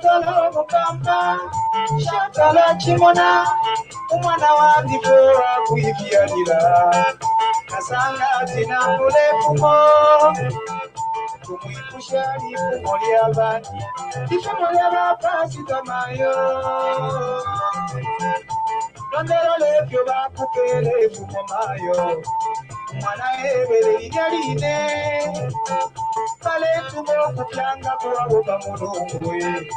Tolo mukamba shatala chimona umwana wandifora kuivyalira kasanga tina kulefumo kumwipusha lifumo lyabandi lifumo lyabapasitamayo londero levyo bakupele fumo mayo mwana ebere liryaline pale tumo kuplanga kuwabo pamulungwe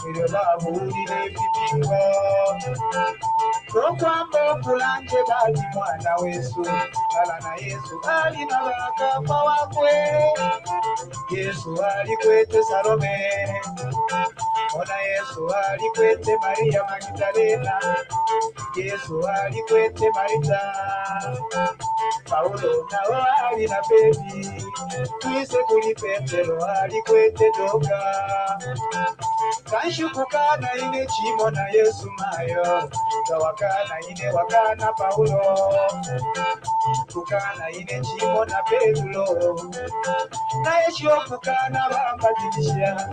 Ilo labulile vipingo Kokwambo kulanje bali mwana wesu Kala na Yesu ali na wakapa wakwe Yesu alikwete Salome Ona Yesu alikwete Maria Magdalena Yesu alikwete Marita Paulo nawo ali na Petro Twise kuli Petero alikwete Doka Kanshukukana ine chimo na Yesu mayo Kawakana ine wakana Paulo Kukana ine chimo na Petro Na yeshio kukana bambadilisha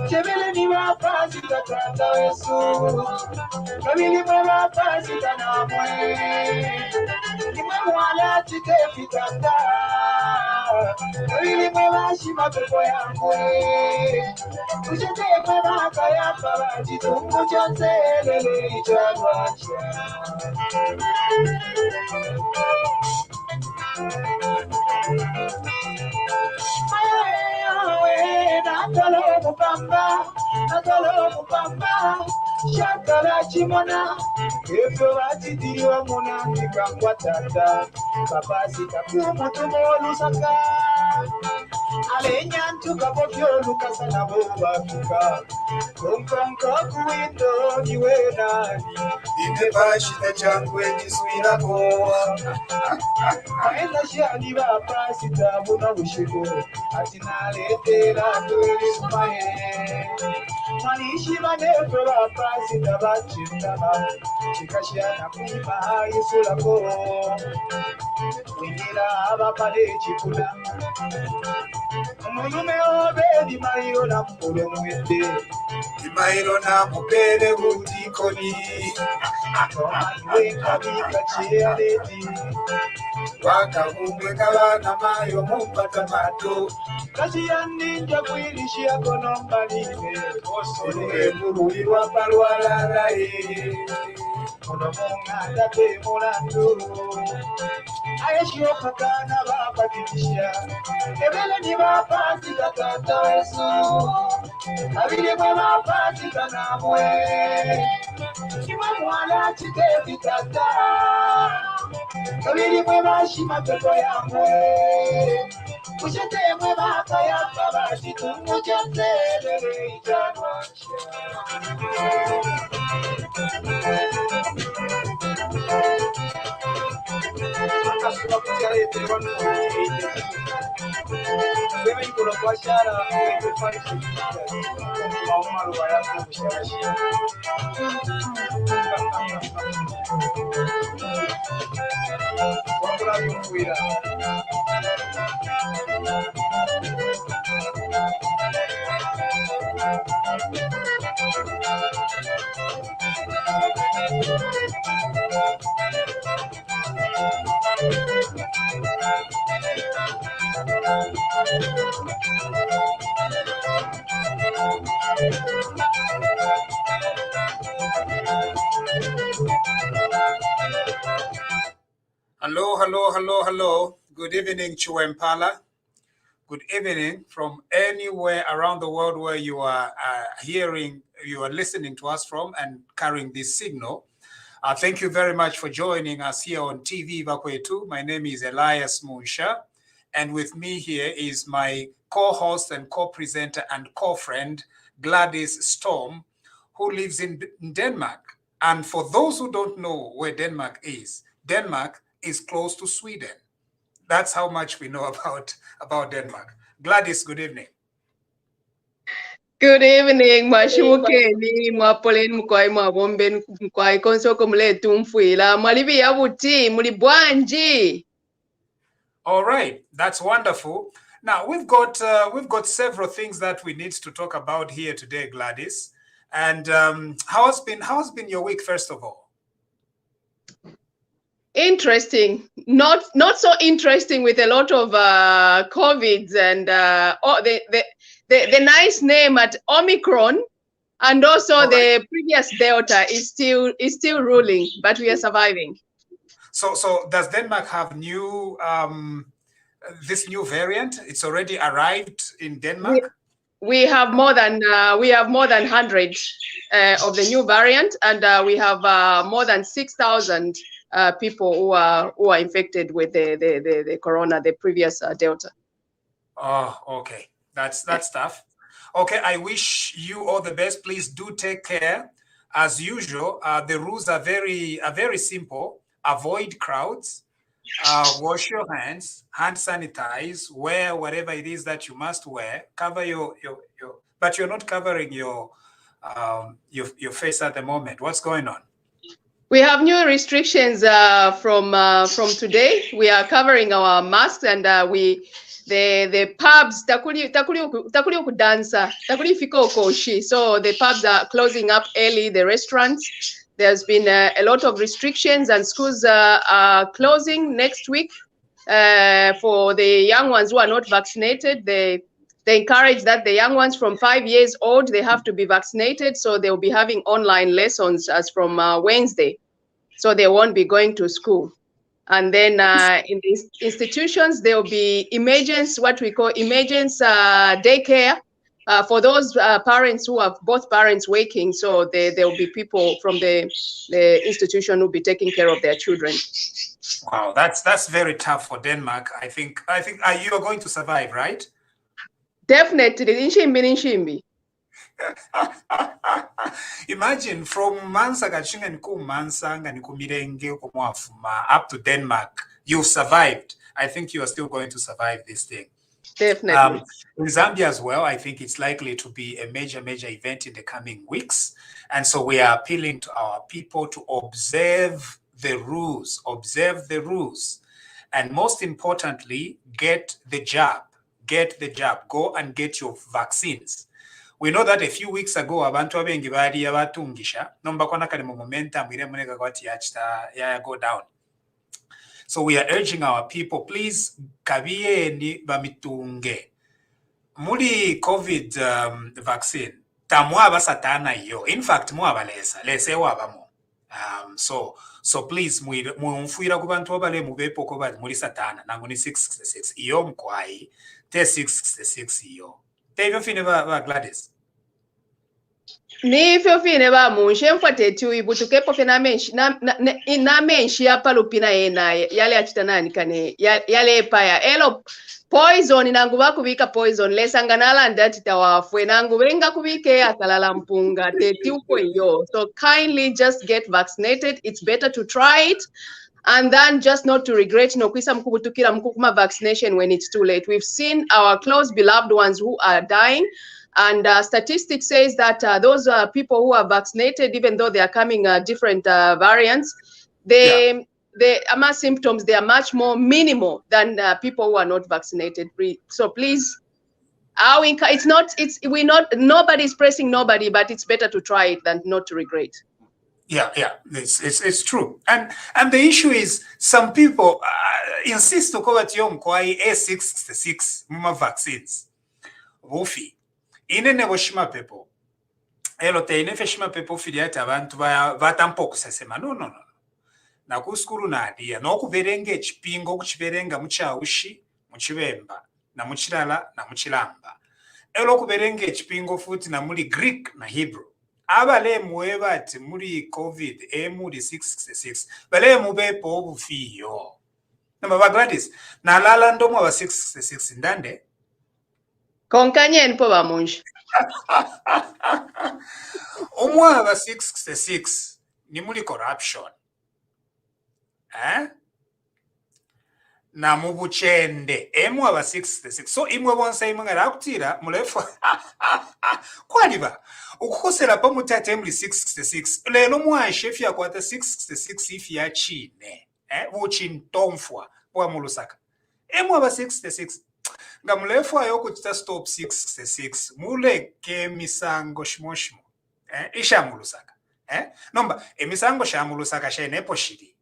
Chemele ni wapazi katata Yesu Kabili mwe wapazi kanamwe Nimwe mwala chite fitata Kabili mwe washima pepo yangwe Kujete mwe waka ya pabaji Tungu chanselele ichadwacha Natalo mupamba Shatala chimona Efo batidiriwa muna Nikangwa tata Kapasi kapumu tumolu saka Alenyantu kapofyo lukasa na boba kuka Konkonko kuwindo niwe nani Ine bashita changwe niswina koa Aenda shani bapa sitabu na ushigo Atinalete la kweli sumaye Manishi manefe bapa sitabachindana Chikashana kuipa yusula ko Wingira abapale chikuna Mulume obedi mayo na mpule mwete Imailo na mupele hudikoni Tomaniwe kabika chia leti Waka mube kawana mayo mupata mato Kasi ya ninja kuilishi ya konomba nime Osole muli wapalwa lalae Monomonga date mulando Ayeshio kukana baba kitisha Ebele ni baba sikatata Yesu Abili mwe baba sikanamwe Kima mwana chite vitata Abili mwe bashima pepo yamwe Kushete mwe baba ya baba situngu chanselele ijanwacha Akasuma kujarete wanu kujarete Debe yukula kwa shara Ebe farisi Maumaru bayatu kusharashi Wakula yunguira Hello. Good evening, Chuempala. Good evening from anywhere around the world where you are listening to us from and carrying this signal. Thank you very much for joining us here on TVBAKWETU. My name is Elias Munsha, and with me here is my co-host and co-presenter and co-friend, Gladys Storm, who lives in Denmark. And for those who don't know where Denmark is close to Sweden. That's how much we know about Denmark. Gladys, good evening. Good evening, Mashimukeni, Mapolin Mukwai, Mabomben, Mukwai, Konso Kumle, Tumfuila, Malivia Wuti, Mulibwanji. All right, that's wonderful. Now we've got several things that we need to talk about here today, Gladys. And how has been your week, first of all? Interesting. Not so interesting, with a lot of COVIDs and the nice name at Omicron, and also the previous Delta is still ruling, but we are surviving. So does Denmark have new this new variant? It's already arrived in Denmark. We have more than 100 of the new variant, and we have more than 6,000 people who are infected with the corona, the previous Delta. Oh, okay, that's tough. Okay, I wish you all the best. Please do take care. As usual, the rules are very simple. Avoid crowds. Wash your hands, hand sanitize, wear whatever it is that you must wear, cover your but you're not covering your face at the moment. What's going on? We have new restrictions from today. We are covering our masks, and the pubs takuli kudansa takuli fika ukoshi. So the pubs are closing up early, the restaurants. There's been a lot of restrictions, and schools are closing next week. For the young ones who are not vaccinated, they encourage that the young ones from 5 years old, they have to be vaccinated. So they'll be having online lessons as from Wednesday. So they won't be going to school. And then in these institutions, there will be what we call emergency daycare. For those parents who have both parents working, so there will be people from the institution who will be taking care of their children. Wow, that's very tough for Denmark. I think you are going to survive, right? Definitely, Nshimbi. Imagine from Mansa up to Denmark, you've survived. I think you are still going to survive this thing. Definitely. In Zambia as well, I think it's likely to be a major event in the coming weeks. And so we are appealing to our people to observe the rules, and most importantly, get the jab, go and get your vaccines. We know that a few weeks ago, abantu abengi bali abatungisha, nomba kona kali mu momentum ile muneka kwati ya go down. So we are urging our people, please kabiyeni bamitunge. Muli COVID vaccine, tamwa satana yo. In fact, lese wabamo. So please, muumfuira kubantu abale mubepo ko bali muri satana nanguni 666 iyo mkwai te 666 iyo. Te fine ba Gladys. Ni fine ba munshe mfate tu ibutukepo fena menshi ya palupina yena yale achita nani kane yale paya elo poison nangu bakubika poison lesanganala ndati tawafwe nangu wenga kubike akalala mpunga teti uko yo. So kindly just get vaccinated. It's better to try it and then just not to regret no kwisa mkubutukira mkukuma vaccination when it's too late. We've seen our close beloved ones who are dying, and statistics says that those people who are vaccinated, even though they are coming different variants, the AMA symptoms, they are much more minimal than people who are not vaccinated. So please, nobody's pressing nobody, but it's better to try it than not to regret. Yeah, it's true. And the issue is some people insist to cover kwai A666 muma vaccines. Wufi. Inene boshima people. Elote inefeshima people filiate abantu vatampoku sesema. No. Na kuskuru na adia. No kuverenge chipingo kuchiverenga muchaushi, muchivemba, na muchilala, na muchilamba. Elo kuverenge chipingo futi na muli Greek na Hebrew. Abale muweba ati muri COVID muri 666. Bale mubepo obufiyo. Namba Gladys. Na lala ndomo wa 666 ndande. Konkanye nipo bamunji. Omwa wa 666 ni muri corruption. Na mubuchende emu aba 666. So imwe bonsa imwe ngarakutira mulefu kwaliba ukukosela pa mutate muri 666 lelo mwa chef ya kwata 666 ifi ya chine buchintomfwa bwa mulusaka emu aba 666 ngamulefu ayo kuchita stop 666 muleke misango shimoshimo ishamulusaka nomba emisango shamulusaka shenepo shiri,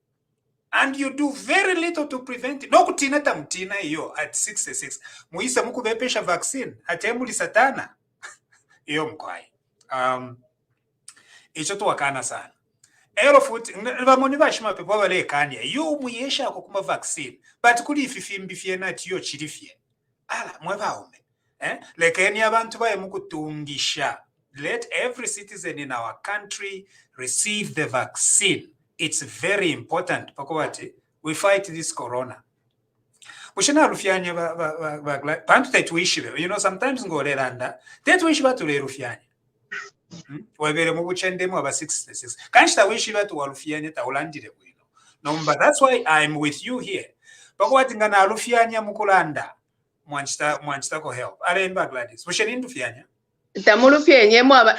and you do very little to prevent it. Nokutina tamutina iyo at 66 muisa mukubepesha vaccine atemuli satana iyo mkwai icho tuwakana sana ero futi vamoni vashima pepo valekanya yo muyesha kuma vaccine but kuli ififimbi fiena tiyo chirifie ala mwevaume lekeni abantu baye mukutungisha. Let every citizen in our country receive the vaccine. It's very important. Pakowati, we fight this corona. Mushina rufyanya pantu tetuishibe. You know, sometimes ngorelanda tetuishiba tule rufyanya. Webere mubuchendemo aba 66. Kanshita wishiba tu warufyanya taulandire bwino. No, but that's why I'm with you here. Pakowati ngana rufyanya mukulanda. Mwanchita ko help. Alemba Gladys. Mushenindu fyanya. Tamulufyenye mwaba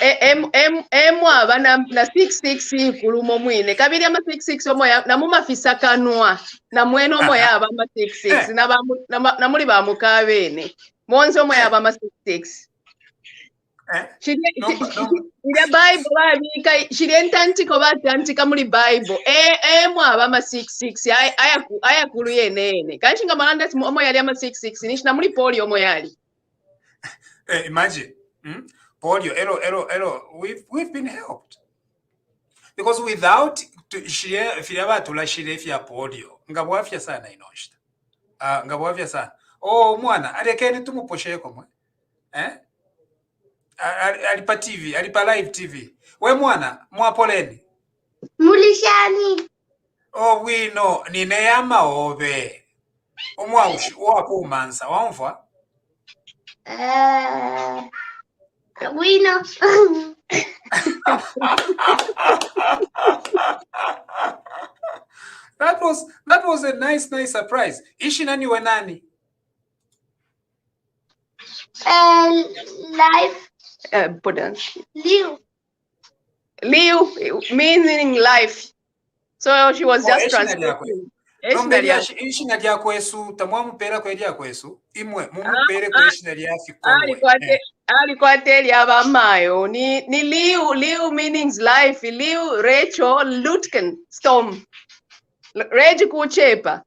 na 66 kulumo mwine kabiri ama 66 omoya na mumafisa kanwa na mweno omoya aba ama 66 na muri ba mukabene monze omoya aba ama 66 Shire Bible babika shire ntantiko batantika muri Bible mwaba ama 66 aya kulu yenene kanshinga malanda omoya ali ama 66 nishina muri polio omoya ali imagine polio, we've been helped. Because without shire polio, ngabwafya sana inoshita. Ngabwafya sana. Oh, mwana, alekeni tumuposhe komwe. Alipa TV, alipa live TV. We mwana, mwapoleni. Mulishani. Oh, we know, nineyama obe. Omwaushi, wakumansa, wamfwa? We know. That was a nice surprise. Ishi nani we nani? Life. Put on. Liu meaning life. So she was just translating. Ishi na dia kwesu tamwa mupera kwa dia kwesu imwe mumupere kwa ishi na dia fikolo. Alikuwa teli abamayo ni Liu meanings life. Liu Rachel Lutken storm. Rage kuchepa.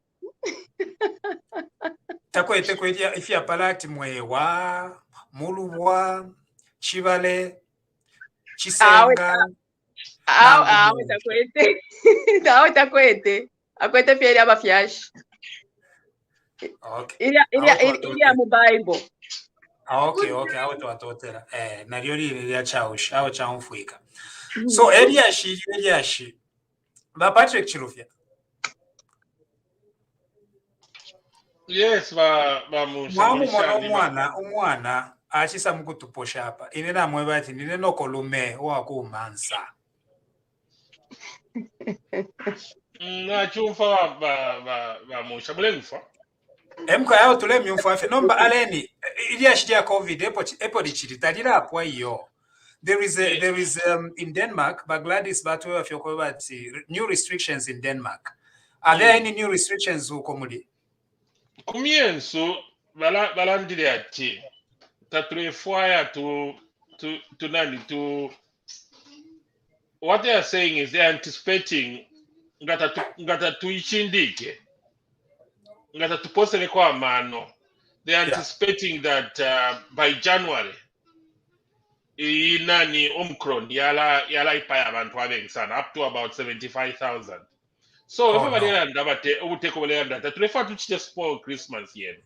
Takwete kwa dia ifi apalati mwewa mulubwa chivale chisenga. Takwete. Akwete fieri abafyashi. Okay. Ilia mu Bible. Okay, awo twatotera. Nalioli ilia chaush, awo chaumfuika. So Eliashi. Ba Patrick Chilufya. Yes, ba umwana achisa mukutuposha hapa. Inena mwebati nineno kolume wakumansa. Na chumfa ba musha bulenfa. Emka yao tule myumfa nomba aleni Eliashi ya COVID epo dichitalira apwa iyo. There is in Denmark, but Gladys Batwe of your new restrictions in Denmark. Are there any new restrictions ukomuli? Comienzo balandile ati tatrefoya to what they are saying is they are anticipating ngata tuichindike ngata tuposele kwa mano. They are anticipating that by January inani Omicron yala ipaya abantu abengi sana up to about 75,000. So everybody ndabate ubuteko bolenda that refer to just spoil Christmas here.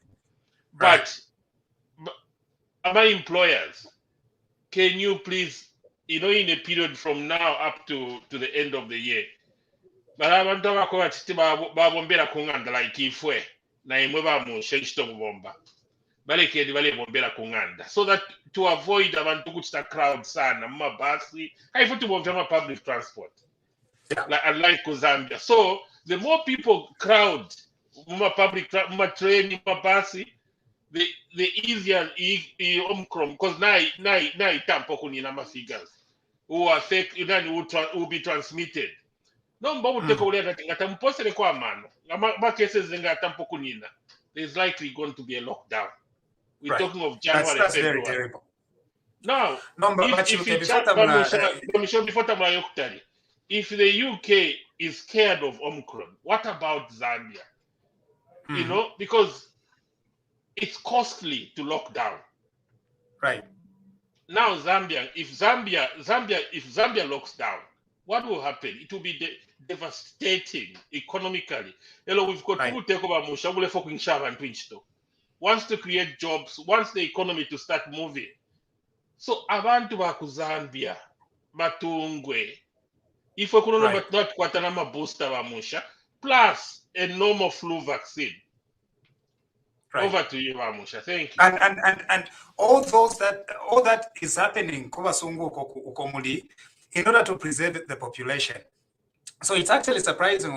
But my employers, can you please, in a period from now up to the end of the year, but abantu bakora titi babombera kunganda like ifwe na imwe ba mu sheshito bomba balekedi bale bombera kunganda so that to avoid abantu kuchita crowd sana mabasi haifuti bomba public transport. Like Zambia. So the more people crowd public train mabasi, the easier Omicron, because now tampo kuni nama figures who are fake who be transmitted. No mbabu teko uleta ngata mpose kwa mano. Ma cases ngata tampo kunina. There's likely going to be a lockdown. We're talking of January, that's February. Very terrible. Now, if the UK is scared of Omicron, what about Zambia? You know, because it's costly to lock down. Right. Now if Zambia locks down, what will happen? It will be devastating economically. Hello, we've got to take over Mushagule fucking Shava and Twinchto. Wants to create jobs, wants the economy to start moving. So abantu ba ku Zambia batungwe. If we could not kwatanama booster ba Musha, plus a normal flu vaccine. Right. Over to you, Musha. Thank you. And all that is happening in order to preserve the population. So it's actually surprising.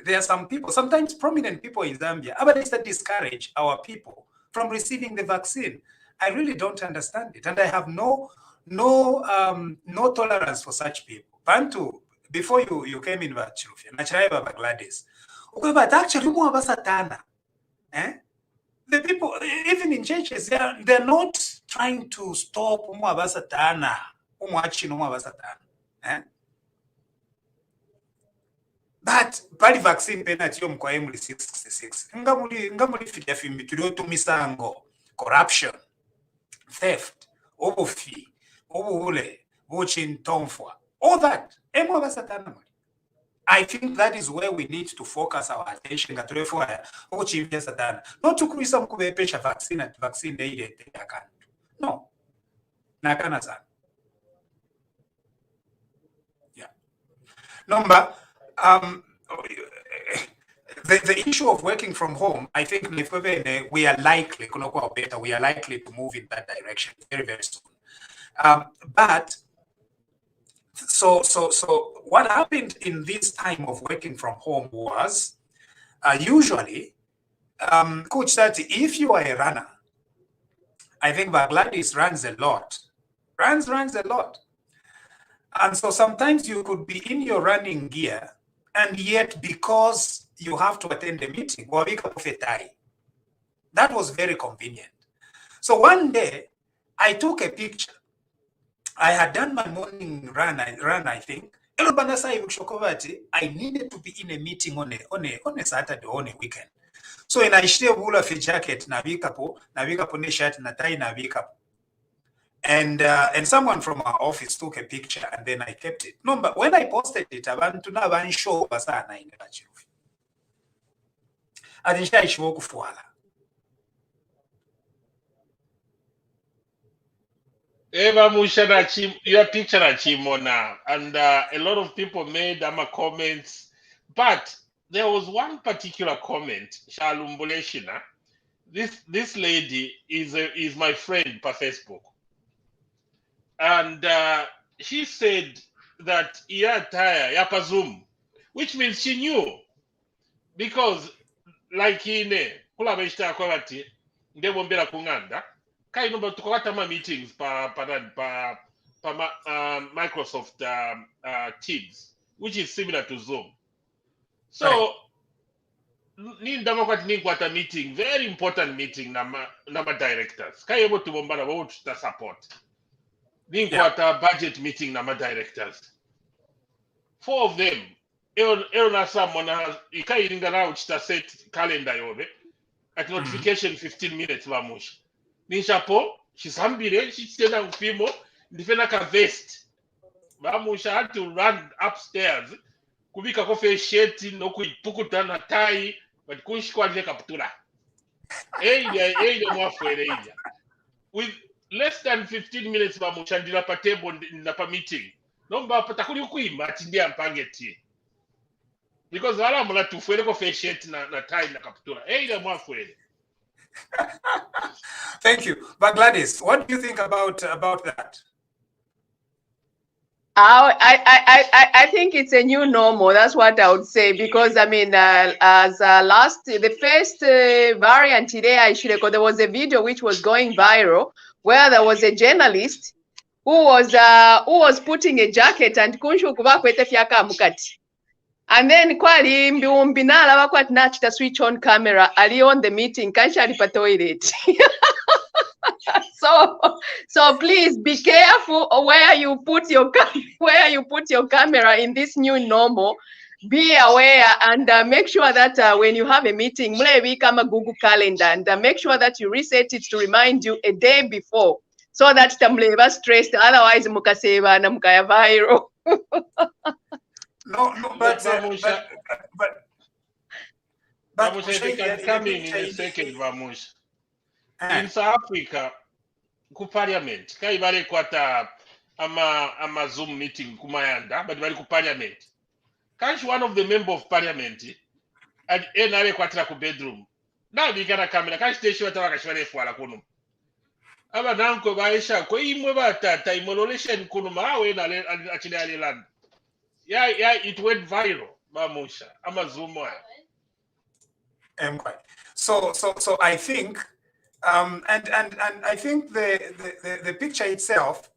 There are some people, sometimes prominent people in Zambia, that discourage our people from receiving the vaccine. I really don't understand it, and I have no tolerance for such people. Bantu, before you came in, Gladys, actually, the people, even in churches, they're not trying to stop but bali vaccine penalty yo mkwa emuli 666 ngamuli fidya fimbi tuliotu misango, corruption, theft, obufi, obule, buchintomfwa, all that emo basatana. I think that is where we need to focus our attention. Not to kuisa mkubepesha vaccine at vaccine ile yakantu. No. Nakana sana. Yeah. Number the issue of working from home, I think we are likely to move in that direction very, very soon. But so what happened in this time of working from home was usually, Coach, that if you are a runner, I think Gladys runs a lot. Runs a lot. And so sometimes you could be in your running gear, and yet because you have to attend a meeting, that was very convenient. So one day, I took a picture. I had done my morning run, I think. I needed to be in a meeting on a Saturday, on a weekend. So in I share wool of a jacket, navikapo ne shirt, na tie navikapo. And someone from our office took a picture, and then I kept it. No, but when I posted it, I want to know one show basana in the bachirufi. I didn't share show kufuala. Eva Musha, your picture Chimona, and a lot of people made comments, but there was one particular comment, Shalumbuleshina. This lady is my friend per Facebook. And she said that Zoom, which means she knew, because like in kulabeshta kwati ngebombera kunganda kai nomba tukawata ma meetings pa Microsoft Teams, which is similar to Zoom. So nindama kwati ninkwata meeting, very important meeting nama directors kai ebo tubombana wo to support. Ninkwata budget meeting nama directors. 4 of them. Eona samona ikairinga na uchita set calendar yobe. At notification 15 minutes vamushi. Nishapo, shisambire, shitena upimo, ndifena ka vest. Vamusha had to run upstairs. Kubika kofe sheti, no kuipukuta na tai, but kunshikwa nje kaputula. Eide mwafwele eide. With less than 15 minutes vamusha ndila pa table ndila meeting. Nomba patakuli ukuima atindia mpangeti. Because wala mula tufuele ko fesheti na tie na kaptura. Eide mwafwele. Thank you. But Gladys, what do you think about that? I think it's a new normal. That's what I would say, because I mean, the first variant today, there was a video which was going viral where there was a journalist who was putting a jacket and kunshu kubakwete fyaka mukati. And then kwali mbiumbinala wakwati nachita switch on camera ali on the meeting kansha alipa toilet. So please be careful where you put your camera in this new normal. Be aware and make sure that when you have a meeting, maybe come a Google Calendar and make sure that you reset it to remind you a day before, so that tamleva stressed. Otherwise, mukaseva na mukaya viral. No, but Vamusha, can come in a second, Vamusha. In South Africa, ku parliament, kai vale kwata ama Zoom meeting kumayanda, but vale ku parliament. Kanshi one of the member of parliament, and enale kwatira ku bedroom. Now we gonna camera, kanshi teshi watawa kashwale fuala kunu. Aba nanko baisha, ko imwe batata, imololeshen kunu mawe na achile aliland. Yeah, it went viral, Vamusha. Ama Zoom one. So I think, and I think the picture itself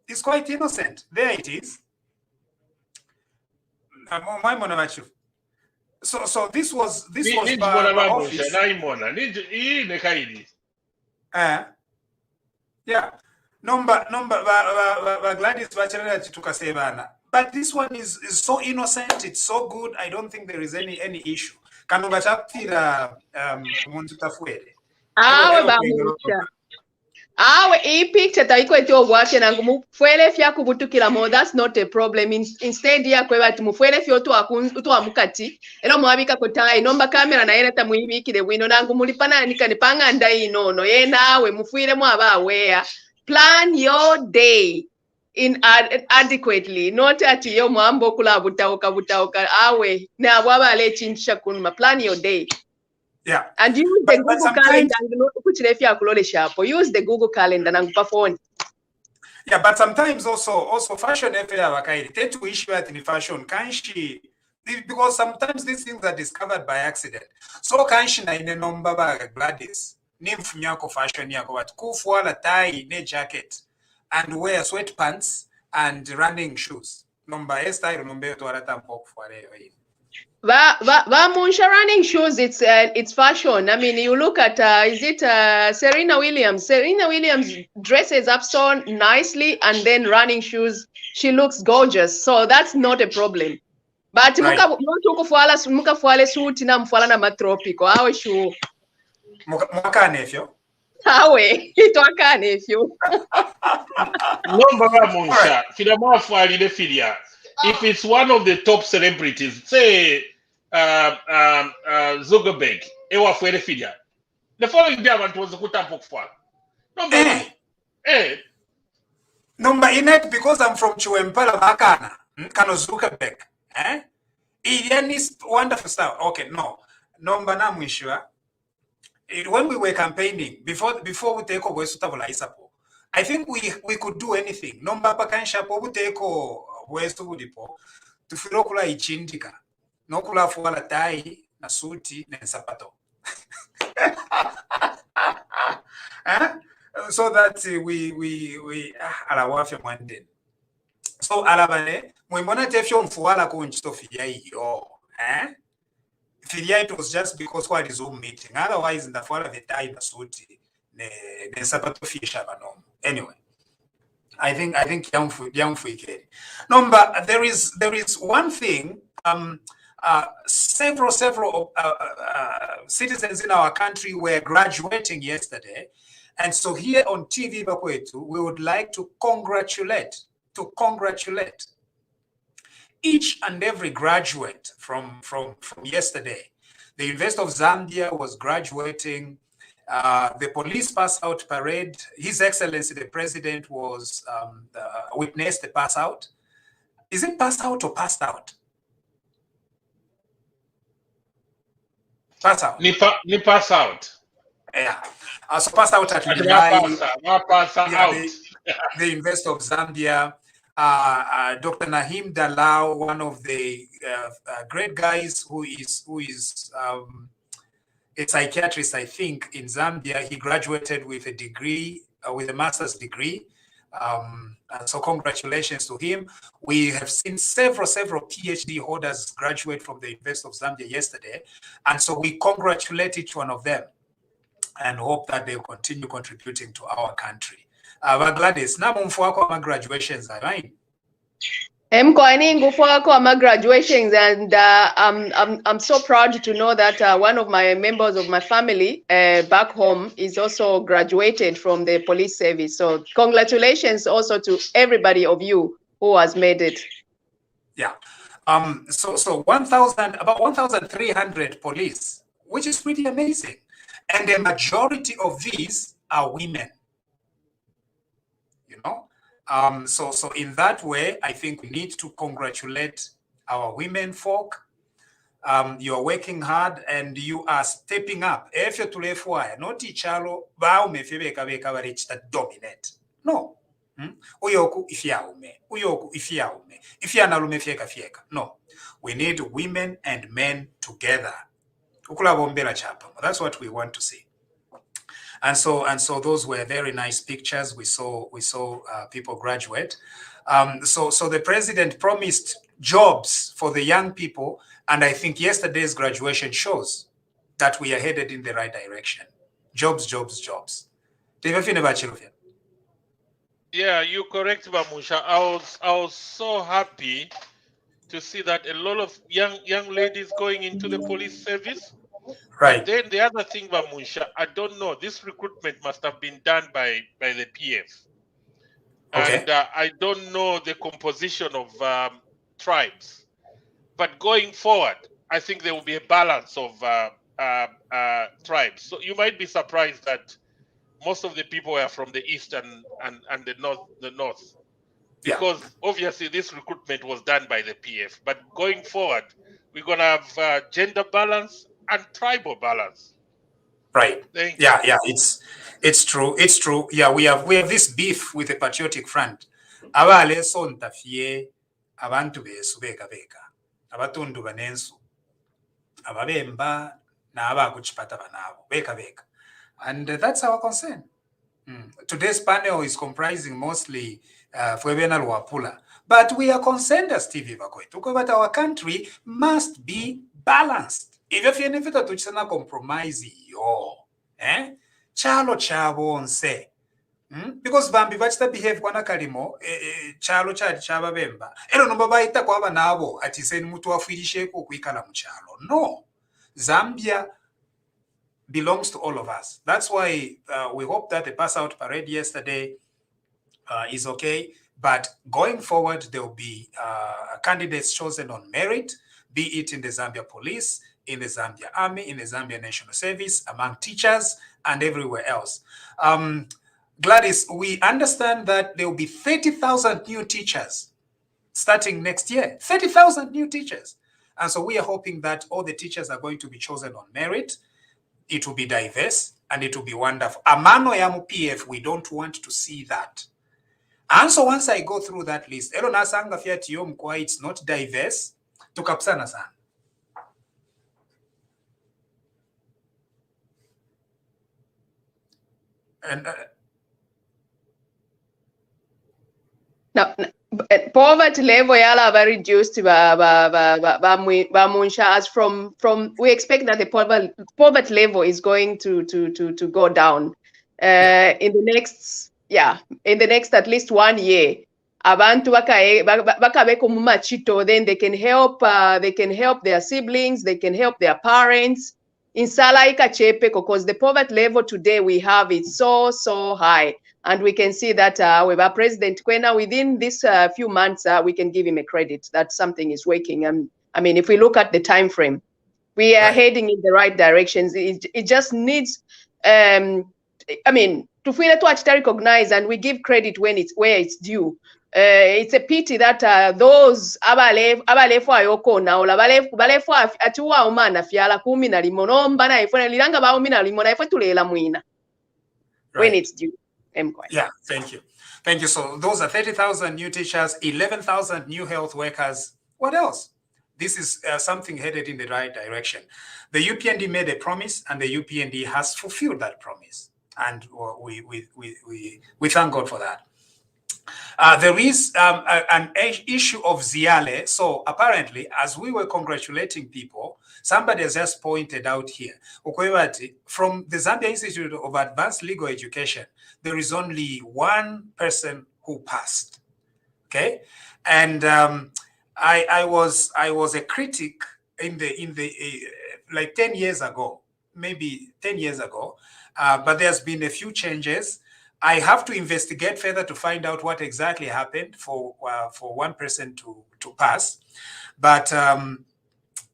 is quite innocent. There it is. So this was office. Yeah. Number Gladys Bachelor. But this one is so innocent, it's so good. I don't think there is any issue. Kanunga chaptira muntu tafuere. Awe bamusha. Awe e picture taikwetu obwake nangu mufwele fya kubutukira mo, that's not a problem. Instead ya kwe bati mufwele fyo tu amukati ero mwabika kotai nomba kamera na yene tamuibikire wino nangu mulipana nikanipanga ndai nono ye nawe mufwile mwaba aware. Plan your day adequately, not at yo mwambo kula butauka awe na waba le chinchisha kunuma. Plan your day. Yeah. And use the Google Calendar and use the Google Calendar and perform. Yeah, but sometimes also fashion tend to issue at the fashion kanshi, because sometimes these things are discovered by accident. So kanshi na ine nomba ba Gladys nimfunyako fashion yako but kufuala tie ne jacket and wear sweatpants and running shoes. Nomba style nombe to arata mpoko fuare yo. Munsha running shoes, it's fashion. I mean, you look at is it Serena Williams? Serena Williams dresses up so nicely, and then running shoes, she looks gorgeous. So that's not a problem. But muka fuale suit na mfuala na matropiko. Awe shoe. Muka nefyo. Awe ito aka nefyo. Nomba Munsha, filamo fuali de filia. If it's one of the top celebrities, say Zuckerberg, ewa fuere filia. The following day, I was kuta pokfwa. Number in it because I'm from Chuempala Bakana, Kano Zuckerberg. It is wonderful stuff. Okay, no. Number na mwishwa. When we were campaigning, before we take over Sutavola Isapo, I think we could do anything. Number pakansha po we take Westu ulipo tufiro kula ichindika no kula fuala tai na suti na sapato so that we alawafya mwande so alabane mwimbona tefyo mfuala kunchito filia iyo filia, it was just because what is Zoom meeting, otherwise in the fuala the tai na suti ne sapato fisha banomo. Anyway, I think young number there is one thing. Several citizens in our country were graduating yesterday, and so here on TVBAKWETU we would like to congratulate each and every graduate from yesterday. The University of Zambia was graduating. The police pass out parade, His Excellency the President was witnessed the pass out. Is it pass out or passed out? Pass out. Ni pass out. Yeah. So pass out at the University of Zambia. Dr. Nahim Dalau, one of the great guys who is a psychiatrist, I think, in Zambia. He graduated with a degree, with a master's degree. So congratulations to him. We have seen several PhD holders graduate from the University of Zambia yesterday. And so we congratulate each one of them. and hope that they'll continue contributing to our country. But Gladys, now my graduations are right. My graduations, and I'm so proud to know that one of my members of my family back home is also graduated from the police service. So congratulations also to everybody of you who has made it. Yeah. So 1,300 police, which is pretty amazing, and the majority of these are women. You know. So in that way, I think we need to congratulate our women folk. You are working hard and you are stepping up. If you're to not chalo dominate. No. Uyoku ifyaume. Uyoku ifyaume. Ifyanalume fieka fieka. No. We need women and men together. That's what we want to see. And so those were very nice pictures. We saw people graduate. So the president promised jobs for the young people, and I think yesterday's graduation shows that we are headed in the right direction. Jobs, jobs, jobs. Yeah, you're correct, Bamusha. I was so happy to see that a lot of young ladies going into the police service. Right. But then the other thing, Bamusha, I don't know. This recruitment must have been done by the PF. Okay. And I don't know the composition of tribes. But going forward, I think there will be a balance of tribes. So you might be surprised that most of the people are from the east and the north. Because obviously this recruitment was done by the PF. But going forward, we're going to have gender balance and tribal balance. Right. Thank Yeah, you. yeah, it's true. It's true. Yeah, we have this beef with the Patriotic Front. Abale sonta fie abantu besu beka beka. Abatundu banensu. Ababemba na abakuchipata banabo beka beka. And that's our concern. Today's panel is comprising mostly Fwebena Luapula. But we are concerned as TVBAKWETU that our country must be balanced. If you're never to compromise yo, chalo chabonse. Because Bambi vachita behave kwana kalimo, chalo chaba bemba. Elo no baba ita kwa nabo ati seni mutu afirishe kuikala mchalo. No. Zambia belongs to all of us. That's why we hope that the pass out parade yesterday is okay. But going forward, there will be candidates chosen on merit, be it in the Zambia Police, in the Zambia Army, in the Zambia National Service, among teachers, and everywhere else. Gladys, we understand that there will be 30,000 new teachers starting next year. 30,000 new teachers. And so we are hoping that all the teachers are going to be chosen on merit. It will be diverse, and it will be wonderful. Amano yamu PF, we don't want to see that. And so once I go through that list, it's not diverse. Tukapsana san. And now, poverty level yala very reduced as from we expect that the poverty level is going to go down in the next at least 1 year. Abantu bakabeko mumachito, then they can help their siblings, they can help their parents in Salaika Chepe, because the poverty level today we have is so high. And we can see that with our President Kwena, within this few months, we can give him a credit that something is working. I mean, if we look at the time frame, we are heading in the right directions. It just needs, I mean, to feel to actually recognize, and we give credit where it's due. It's a pity that those abalefo ayoko now balefo atuwa umana fiala kumi na limono mbana ifo lilanga ba umi na limona ifo tulela mwina when it's due. Yeah, thank you. Thank you. So those are 30,000 new teachers, 11,000 new health workers. What else? This is something headed in the right direction. The UPND made a promise, and the UPND has fulfilled that promise. And we thank God for that. There is an issue of ZIALE. So apparently, as we were congratulating people, Somebody has just pointed out here, from the Zambia Institute of Advanced Legal Education, there is only one person who passed. Okay, and I was a critic in the like 10 years ago, maybe 10 years ago, but there's been a few changes. I have to investigate further to find out what exactly happened for one person to pass, but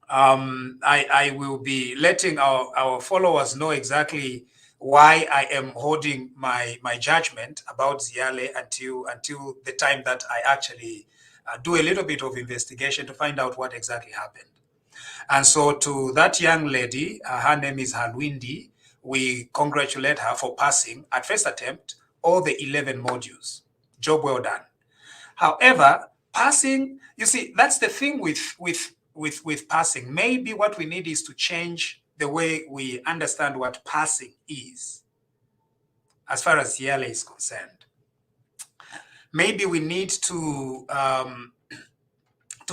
I will be letting our followers know exactly why I am holding my judgment about ZIALE until the time that I actually do a little bit of investigation to find out what exactly happened. And so to that young lady, her name is Halwindi, we congratulate her for passing at first attempt all the 11 modules. Job well done. However, passing, you see, that's the thing with passing. Maybe what we need is to change the way we understand what passing is, as far as ZIALE is concerned. Maybe we need to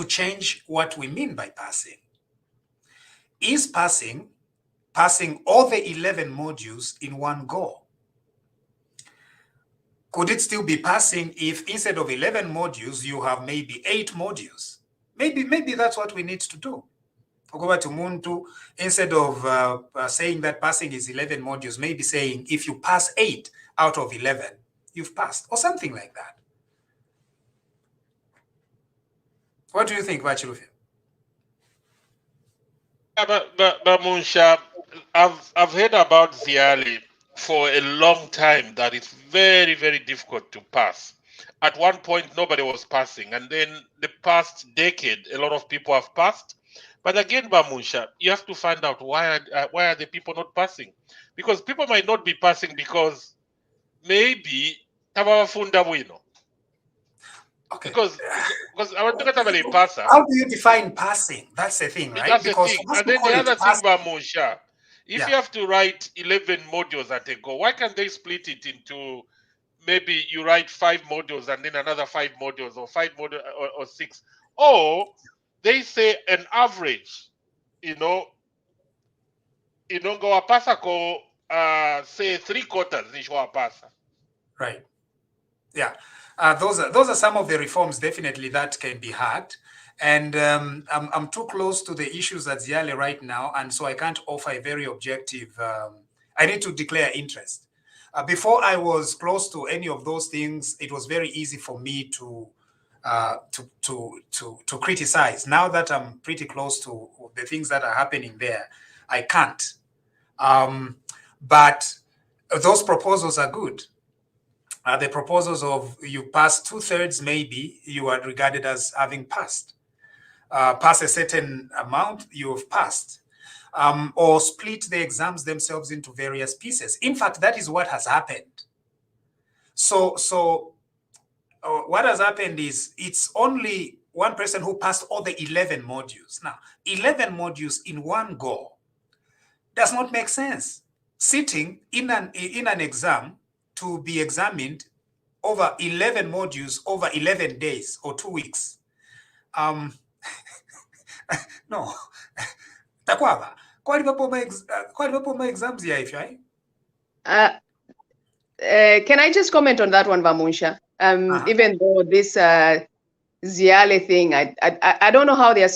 change what we mean by passing. Is passing all the 11 modules in one go? Could it still be passing if instead of 11 modules, you have maybe 8 modules? Maybe that's what we need to do. Instead of saying that passing is 11 modules, maybe saying if you pass 8 out of 11, you've passed, or something like that. What do you think, Vachilufia? But Munsha, I've heard about ZIALE for a long time that it's very, very difficult to pass. At one point, nobody was passing, and then the past decade, a lot of people have passed. But again, Bamunsha, you have to find out why are the people not passing? Because people might not be passing because maybe tabafunda wino. Okay. Because I want to get a passer. How do you define passing? That's the thing, right? That's because the thing. And then the other thing, Bamunsha, if you have to write 11 modules at a go, why can't they split it into maybe you write 5 modules and then another 5 modules, or 5 modules or 6? Or they say an average, go a pasa ko say 3/4 nishwa pasa. Right. Yeah. Those are some of the reforms definitely that can be had. And I'm too close to the issues at ZIALE right now, and so I can't offer a very objective. I need to declare interest. Before I was close to any of those things, it was very easy for me to criticize. Now that I'm pretty close to the things that are happening there, I can't. But those proposals are good. The proposals of you pass 2/3, maybe you are regarded as having passed. Pass a certain amount, you have passed. Or split the exams themselves into various pieces. In fact, that is what has happened. So what has happened is it's only one person who passed all the 11 modules. Now, 11 modules in one go does not make sense. Sitting in an exam to be examined over 11 modules over 11 days or 2 weeks. No. Takwaba, kwali exams here, right? Can I just comment on that one, Vamunsha? Even though this ZIALE thing, I don't know how their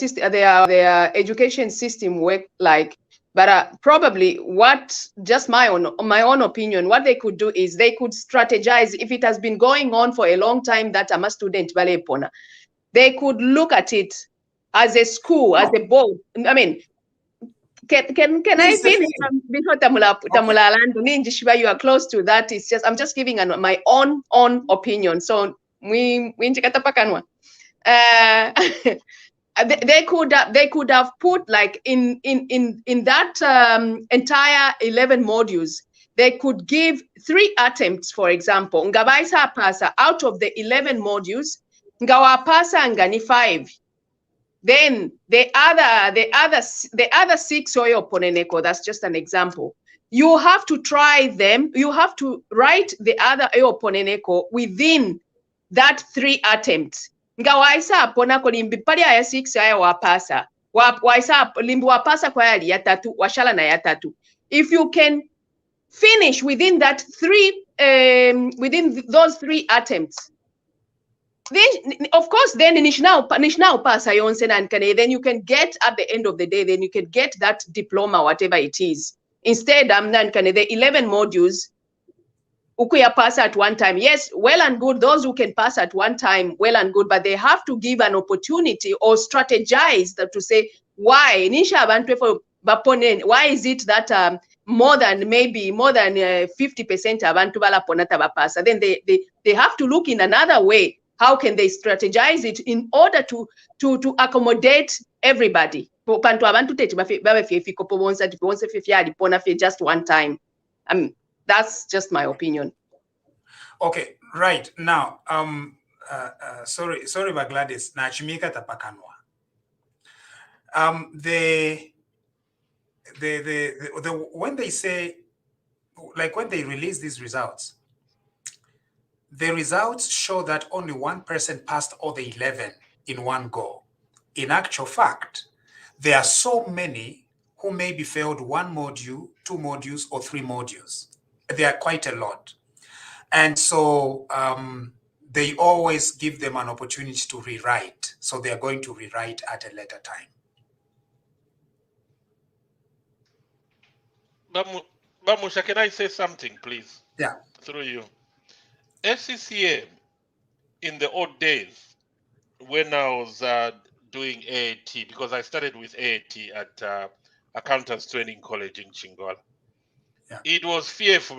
education system work like, but probably just my own opinion, what they could do is they could strategize. If it has been going on for a long time that I'm a student, they could look at it as a school, as a board. I mean, can I finish before Tamula Ninjishiba? You are close to that. It's just I'm just giving my own opinion. So they could have put like in that entire 11 modules, they could give 3 attempts, for example. Ngabaisa pasa out of the 11 modules, ngawa pasa ngani 5. Then the other 6 oyo poneneko, that's just an example. You have to try them. You have to write the other oyo poneneko within that 3 attempts. Ngawaisa pona kolimbi pali aya 6 aya wapasa. waisa limbu wapasa kwa yali ya tatu washala na ya tatu. If you can finish within that within those 3 attempts, then of course then nishna pasa yonse nankane, then you can get at the end of the day, then you can get that diploma, whatever it is. Instead, nankane the 11 modules ukuya pass at one time. Yes, well and good. Those who can pass at one time, well and good, but they have to give an opportunity or strategize that to say why. Why is it that more than 50% abantu balaponata bapasa? Then they have to look in another way. How can they strategize it in order to accommodate everybody? Just one time. That's just my opinion. Okay, right. Now, sorry, Gladys. Nachimika tapakanwa. When they say, like when they release these results, the results show that only one person passed all the 11 in one go. In actual fact, there are so many who maybe failed 1 module, 2 modules, or 3 modules. There are quite a lot. And so they always give them an opportunity to rewrite. So they are going to rewrite at a later time. Bamusha, can I say something, please? Yeah. Through you. SCCM, in the old days, when I was doing AAT, because I started with AAT at Accountants Training College in Chingola. Yeah. It was fearful,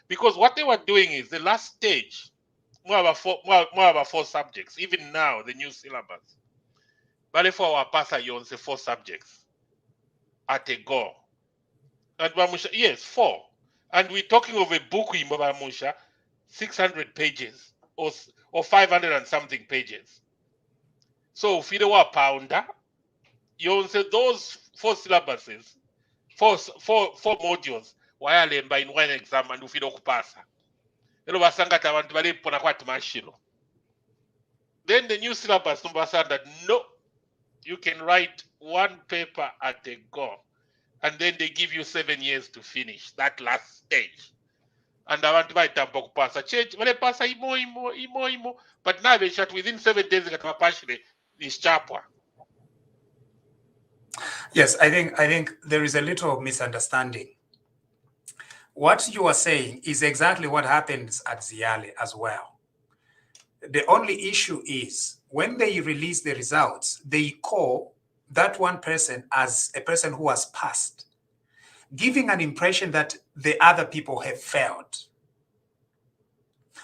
because what they were doing is the last stage, more about 4 subjects. Even now, the new syllabus. But for our passer, you only 4 subjects at a go. And yes, 4. And we're talking of a book in Bamusha, 600 pages or 500 and something pages. So if you were a pounder, you only those 4 syllabuses, 4 modules, while in one exam and if you don't pass. Then the new syllabus said that no, you can write 1 paper at a go. And then they give you 7 years to finish that last stage. And I want to buy tampo pass a change. When they pass imo. But now they shot within 7 days get partially this chapter. Yes, I think there is a little misunderstanding. What you are saying is exactly what happens at ZIALE as well. The only issue is when they release the results, they call that one person as a person who has passed, giving an impression that the other people have failed.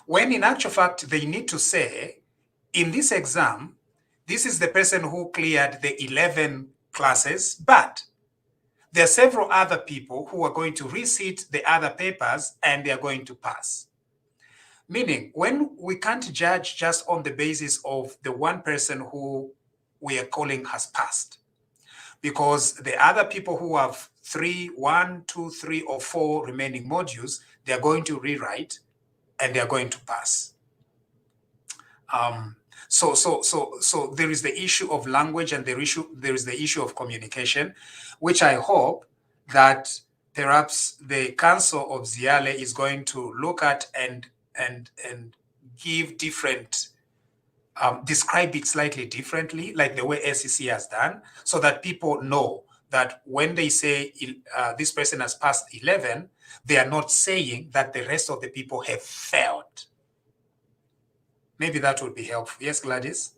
When in actual fact, they need to say, in this exam, this is the person who cleared the 11 classes, but there are several other people who are going to resit the other papers and they are going to pass. Meaning, when we can't judge just on the basis of the one person who we are calling has passed, because the other people who have 1, 2, 3, or 4 remaining modules, they are going to rewrite and they are going to pass. So there is the issue of language and there is the issue of communication, which I hope that perhaps the Council of ZIALE is going to look at and give different, describe it slightly differently, like the way SEC has done, so that people know that when they say this person has passed 11, they are not saying that the rest of the people have failed. Maybe that would be helpful. Yes, Gladys?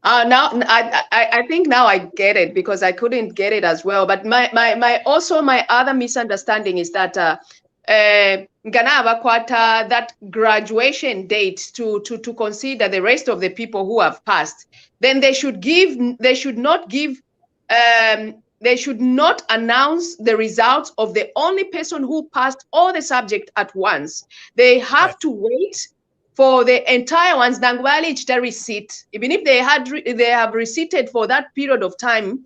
Now I think now I get it because I couldn't get it as well. But my other misunderstanding is that that graduation date to consider the rest of the people who have passed, then they should not announce the results of the only person who passed all the subject at once. They have to wait for the entire ones. Receipt, even if they have receipted for that period of time,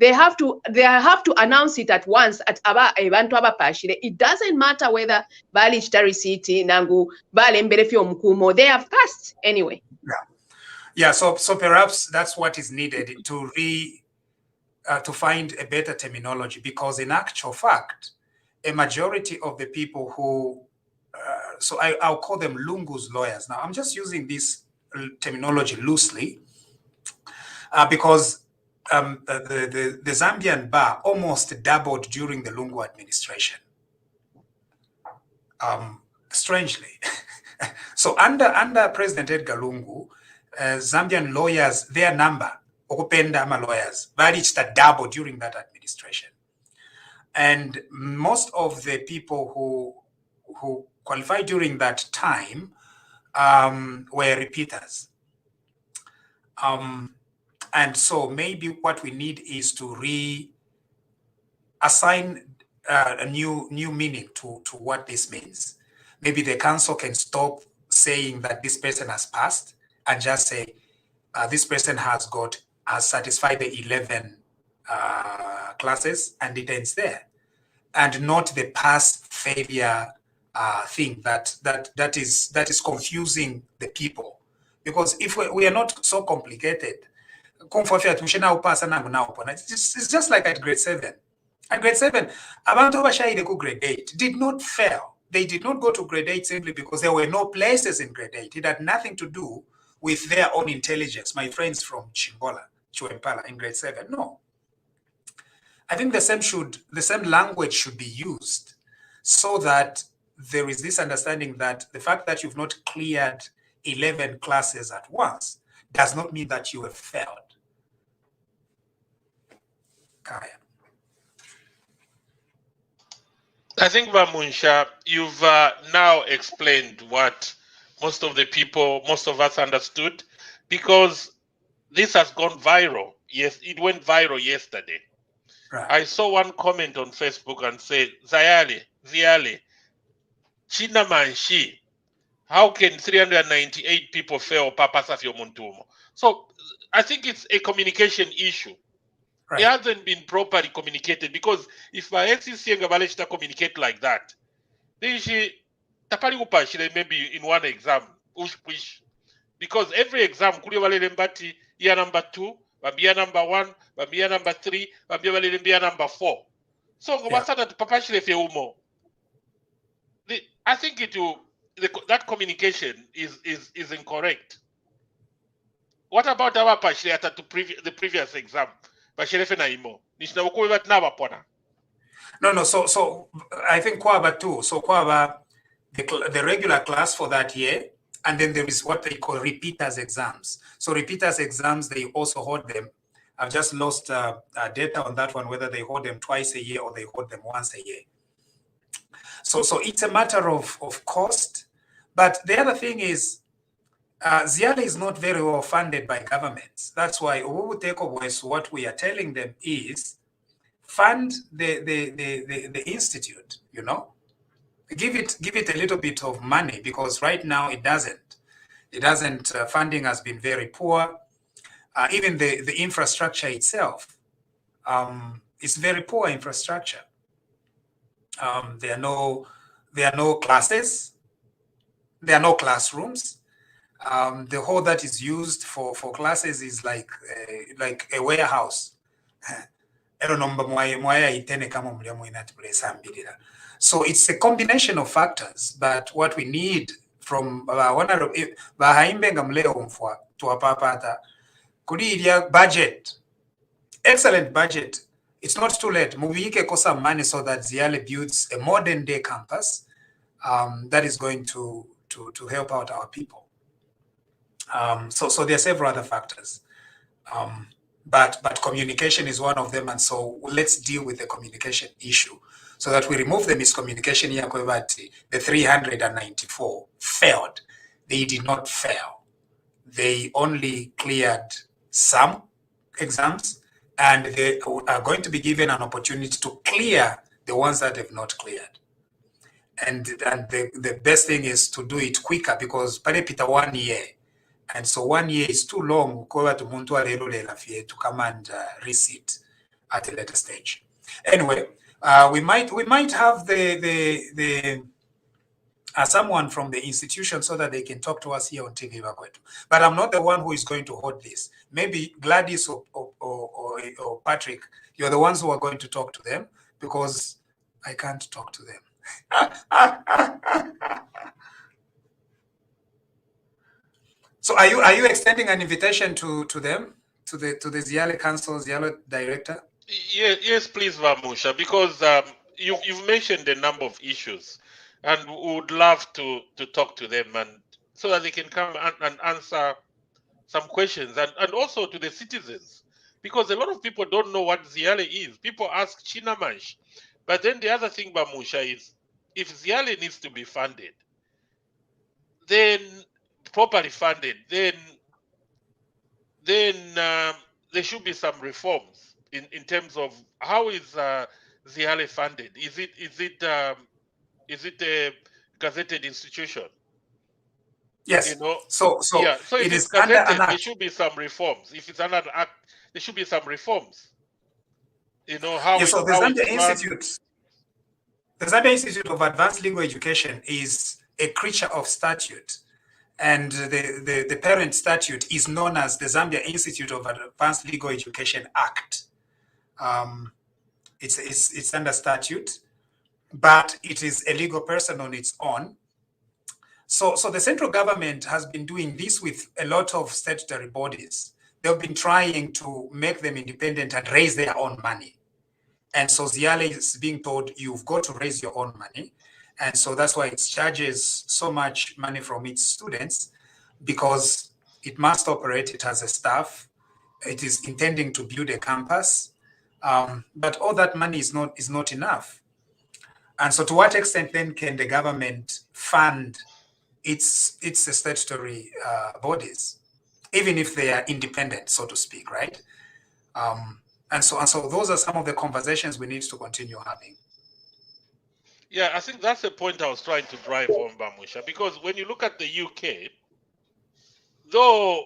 they have to announce it at once at abantu abapashire. It doesn't matter whether bali chita receipt nangu bali mberefyo mkumo, they have passed anyway. Yeah, so perhaps that's what is needed to to find a better terminology, because in actual fact, a majority of the people who, so I'll call them Lungu's lawyers. Now, I'm just using this terminology loosely because the Zambian bar almost doubled during the Lungu administration. Strangely. So under President Edgar Lungu, Zambian lawyers, their number, Okupenda lawyers, reached a double during that administration. And most of the people who qualified during that time were repeaters. And so maybe what we need is to reassign a new meaning to what this means. Maybe the council can stop saying that this person has passed and just say this person has satisfied the 11 classes and it ends there, and not the pass failure thing that is confusing the people. Because if we are not so complicated, it's just like at grade 7. At grade 7, abantu abashayire ku grade 8 did not fail. They did not go to grade 8 simply because there were no places in grade 8. It had nothing to do with their own intelligence. My friends from Chiwempala in grade 7, no. I think the same language should be used so that there is this understanding that the fact that you've not cleared 11 classes at once does not mean that you have failed. Kaya. I think, Vamunsha, you've now explained what most of us understood, because this has gone viral. Yes, it went viral yesterday. Right. I saw one comment on Facebook and said, ZIALE, China Manshi, how can 398 people fail Papa Safio Montumo? So I think it's a communication issue. Right. It hasn't been properly communicated, because if my SCC and Gabaleshita communicate like that, then she maybe in one exam, push. Because every exam, year number 2, year number 1, year number 3, year number 4. So I think that communication is incorrect. What about our Pashirata to the previous exam? No, so I think Kwaba too. So Kwaba, the regular class for that year, and then there is what they call repeaters exams. So repeaters exams, they also hold them. I've just lost data on that one, whether they hold them twice a year or they hold them once a year. So it's a matter of cost. But the other thing is, ZIALE is not very well funded by governments. That's why what we are telling them is fund the institute, you know, give it a little bit of money, because right now it doesn't. Funding has been very poor. Even the infrastructure itself is very poor infrastructure. There are no classes. There are no classrooms. The hall that is used for classes is like a warehouse. So it's a combination of factors, but what we need from budget, excellent budget. It's not too late. Muvike kosa money so that ZIALE builds a modern day campus that is going to help out our people. So there are several other factors, but communication is one of them, and so let's deal with the communication issue so that we remove the miscommunication here. The 394 failed. They did not fail. They only cleared some exams, and they are going to be given an opportunity to clear the ones that have not cleared. And the best thing is to do it quicker, because parepita 1 year. And so 1 year is too long to come and resit. at a later stage. Anyway, we might have the someone from the institution so that they can talk to us here on TVBAKWETU. But I'm not the one who is going to hold this. Maybe Gladys or Patrick, you're the ones who are going to talk to them, because I can't talk to them. So are you extending an invitation to them, to the ZIALE Council, ZIALE Director? Yes, please, Vamusha, because you've mentioned a number of issues, and we would love to talk to them, and so that they can come and answer some questions, and also to the citizens, because a lot of people don't know what ZIALE is. People ask Chinamash, but then the other thing, Vamusha, is if ZIALE needs to be funded, then properly funded, then there should be some reforms in terms of how is ZIALE funded. Is it a gazetted institution? Yes. You know. So yeah. So if it it's is under gazetted, an act. there should be some reforms. If it's under an act, there should be some reforms. You know how Yeah, so the how Zambia it's run. The Zambia Institute of Advanced Legal Education is a creature of statute, and the parent statute is known as the Zambia Institute of Advanced Legal Education Act. It's under statute, but it is a legal person on its own. So the central government has been doing this with a lot of statutory bodies. They've been trying to make them independent and raise their own money. And so ZIALE is being told, you've got to raise your own money. And so that's why it charges so much money from its students, because it must operate, it has a staff, it is intending to build a campus, but all that money is not enough. And so to what extent then can the government fund its statutory bodies, even if they are independent, so to speak, right? And so those are some of the conversations we need to continue having. Yeah, I think that's the point I was trying to drive home, Bamusha, because when you look at the UK, though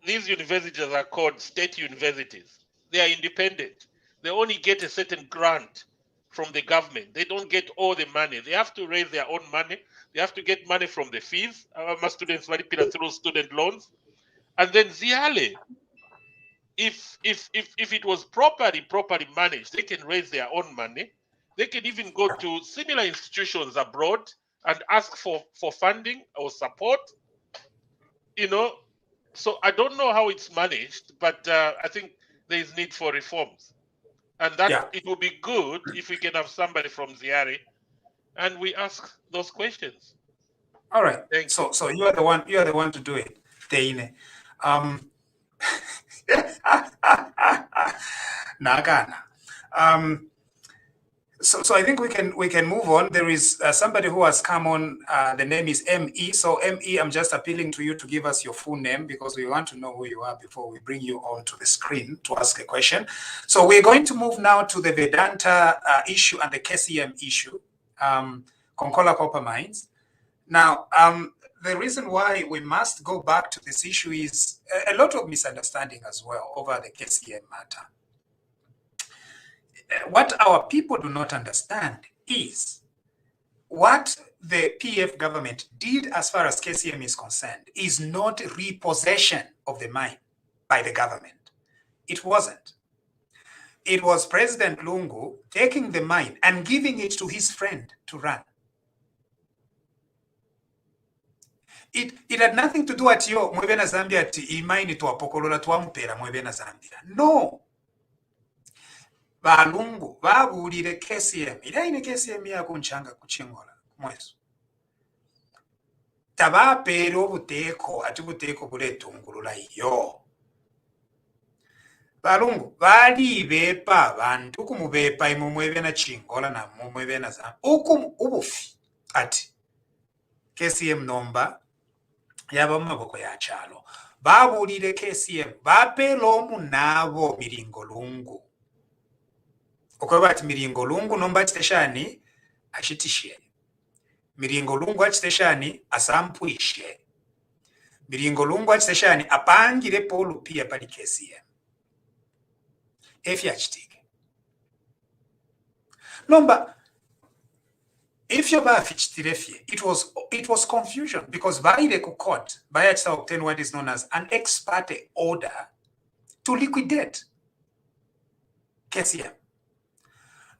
these universities are called state universities, they are independent. They only get a certain grant from the government. They don't get all the money. They have to raise their own money. They have to get money from the fees. My students manipulate through student loans. And then ZIALE, if it was properly managed, they can raise their own money. They can even go to similar institutions abroad and ask for funding or support. You know, so I don't know how it's managed, but I think there is need for reforms, and that it would be good if we can have somebody from ZIALE and we ask those questions. All right. Thank you. So you are the one to do it, Teine. Nagana. So I think we can move on. There is somebody who has come on. The name is ME. So ME, I'm just appealing to you to give us your full name, because we want to know who you are before we bring you onto the screen to ask a question. So we're going to move now to the Vedanta issue and the KCM issue, Konkola Copper Mines. Now, the reason why we must go back to this issue is a lot of misunderstanding as well over the KCM matter. What our people do not understand is what the PF government did as far as KCM is concerned is not repossession of the mine by the government. It wasn't. It was President Lungu taking the mine and giving it to his friend to run. It had nothing to do at yo mwebena Zambia ati imaini tuwapokolola tuwamupera mwebena Zambia. No. Balungu babuulire KCM era ine KCM yakunchanga kuchingola mweso tabapeera obuteeko ati buteeko buleetungulula iyo. Balungu baali beepa abantu kumubeepa imumwebena chingola na mumwebena Zambia ubufi ati KCM nomba yaba mumaboko ya kyalo babuulire KCM bapeera omu naabo miringo lungu okweba ati miringo lungu nomba kiteshani achitishe miringo lungu achiteshani asampwishe miringo lungu achiteshani apangire polu pia pali KCM efya chitike Number, if you buy it was confusion because by the court, by obtain what is known as an ex parte order to liquidate KCM.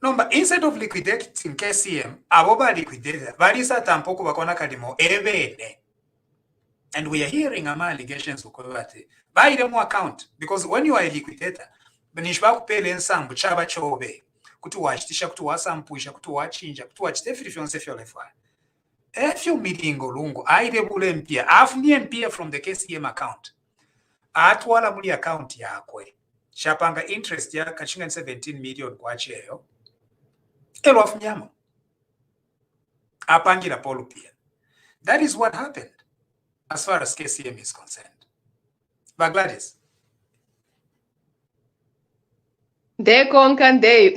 Number, instead of liquidating KCM, aboba liquidator, balisa tampoko bakona kalimo ebene. And we are hearing allegations buy them account because when you are a liquidator, benishba kupele ensambu chaba chobe. Kutuwachitisha kutuwasampusha kutuwachinja kutuwachite fyonse fyolefa efyo milingo lungu aidebule mpia afunye mpia from the KCM account atwala muli account yakwe shapanga interest ya kachinga 17 million kwacheyo elo afunyamo apangira polu pia. That is what happened as far as KCM is concerned. But Gladys, they conquer they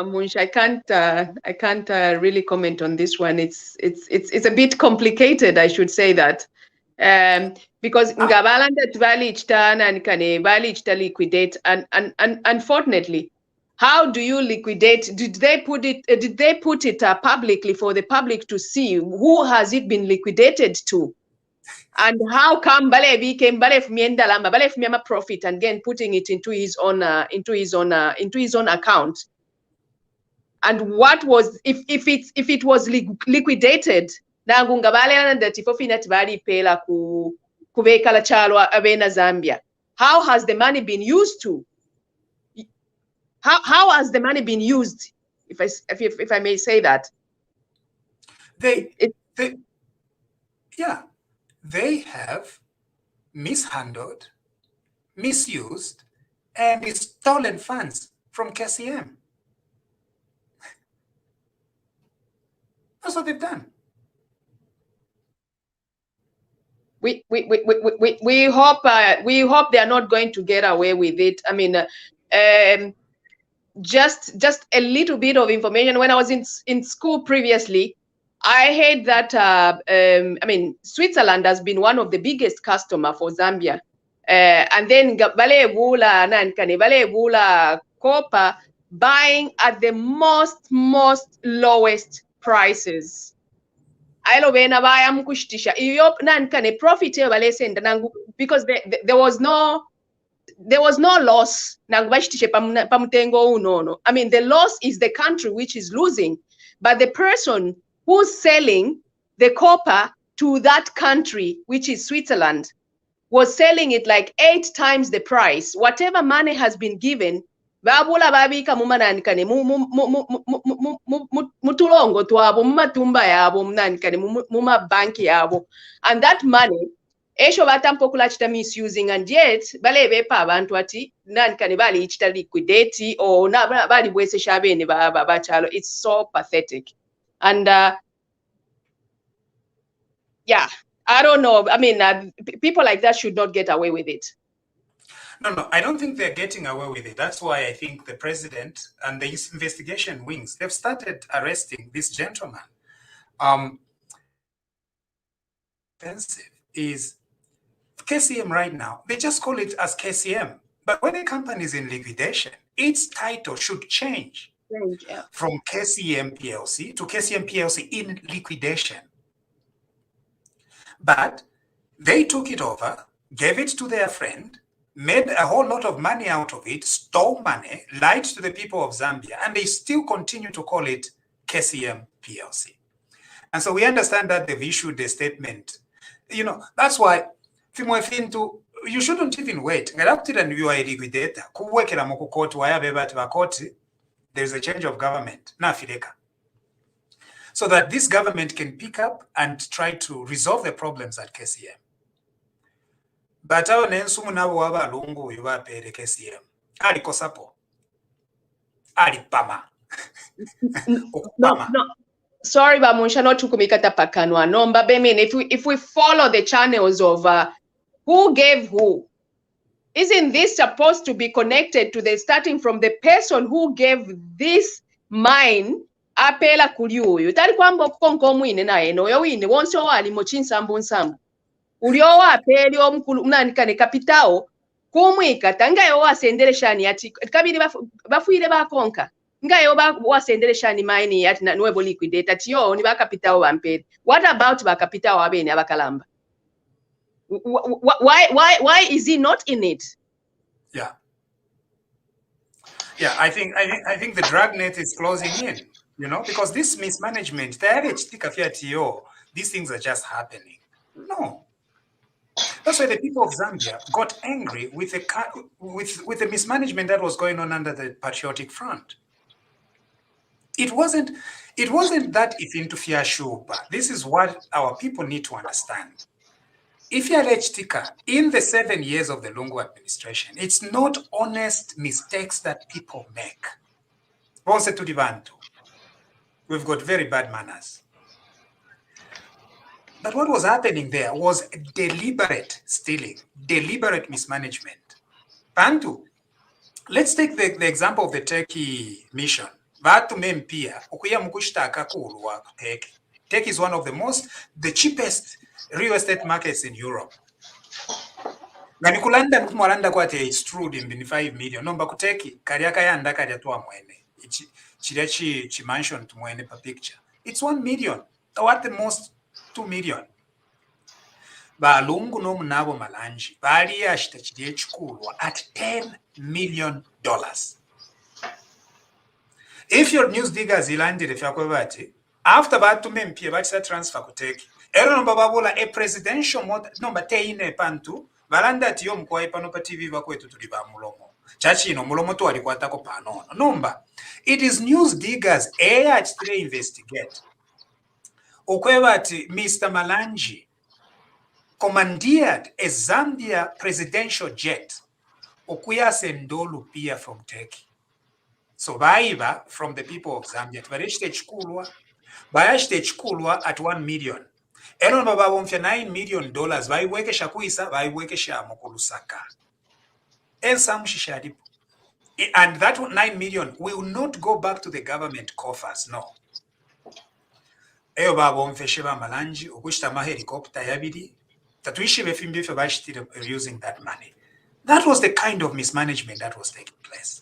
Munch. I can't really comment on this one. It's a bit complicated, I should say that. Because Ngabalanda Tvalichtan and Kane Balichta liquidate and unfortunately, how do you liquidate? Did they put it publicly for the public to see? Who has it been liquidated to? And how come Bale became Bale Miendalamba, Bale Miama profit and again putting it into his own account? And what was if it was liquidated? Nangunga Bale that if ofinat bali pela kubekala chalwa abena Zambia. How has the money been used to? How has the money been used? If I may say that. They have mishandled, misused, and stolen funds from KCM. That's what they've done. We hope they are not going to get away with it. I mean, just a little bit of information. When I was in school previously, I heard that I mean, Switzerland has been one of the biggest customer for Zambia, and then Vale copper buying at the most lowest prices. Because there was no loss. I mean, the loss is the country which is losing, but the person who's selling the copper to that country, which is Switzerland, was selling it like 8 times the price. Whatever money has been given, and that money, misusing, and yet liquidate or it's so pathetic. And yeah, I don't know. I mean, people like that should not get away with it. No, I don't think they're getting away with it. That's why I think the president and the investigation wings, they've started arresting this gentleman. Offensive is KCM right now. They just call it as KCM. But when a company is in liquidation, its title should change. From KCM PLC to KCM PLC in liquidation. But they took it over, gave it to their friend, made a whole lot of money out of it, stole money, lied to the people of Zambia, and they still continue to call it KCM PLC. And so we understand that they've issued a statement. You know, that's why you shouldn't even wait. You are a liquidator. There's a change of government. So that this government can pick up and try to resolve the problems at KCM. But our nensumu nabo wabalungu yubapere KCM. Ali kosapo. Ali pama. No. Sorry, Bamunsha, not to kumikata pakanwa. No, but I mean, if we follow the channels of who gave who, isn't this supposed to be connected to the starting from the person who gave this mine? Apela kuliuyu. Tari kwamba konko mwine na eno. Yo wine, wonso wali mochinsambu nsambu. Uliowa apeli o mkulu mnanikane kapitao. Kumwika, tanga yo wa sendere shani ati. Kabili bafuire bakonka. nga yo wasendere shani mine yati na nuevo liquidator tiyo ni bakapitawo bampere. What about bakapitawo abene abakalamba? Why is he not in it? Yeah. Yeah, I think the dragnet is closing in, you know, because this mismanagement, these things are just happening. No. That's why the people of Zambia got angry with the mismanagement that was going on under the Patriotic Front. It wasn't that if into Fiashuba. This is what our people need to understand. If you are in the 7 years of the Lungu administration, it's not honest mistakes that people make. We've got very bad manners. But what was happening there was deliberate stealing, deliberate mismanagement. Bantu, let's take the example of the Turkey mission. Turkey is one of the cheapest real estate markets in Europe. Ganikulanda mtumalanda kwate it's true in 5 million. Nomba kuteki kariaka yanda kariya tuwa mwene. Chi mansion to mwene per picture. It's 1 million. Or at the most 2 million. Balungu no munabo malanji. Bali yashita chidie chikulwa at $10 million. If your news diggers ilandire fyakwebati, after batu mempie batisa transfer kuteki. Ero nomba babula a presidential nomba teine pantu. Balanda tiyo mkwae pano pa TV bakwetu tuliba mulomo. Chachi ino mulomo tu walikwatako panono. Nomba, it is news diggers chitire investigate. Ukwebati Mr. Malanji commandeered a Zambia presidential jet ukuya sendolu pia from Turkey. So baiba from the people of Zambia. Tvareshte chikulwa. Bayashte chikulwa at 1 million. Eno baba womfya $9 million baiwekesha kuisa baiwekesha mukulusaka. Ensamushishadipo. And that 9 million will not go back to the government coffers, no. Eyo baba womfeshe ba malanji ukushita ma helicopter yabidi tatuishi befimbife bashitire using that money. That was the kind of mismanagement that was taking place.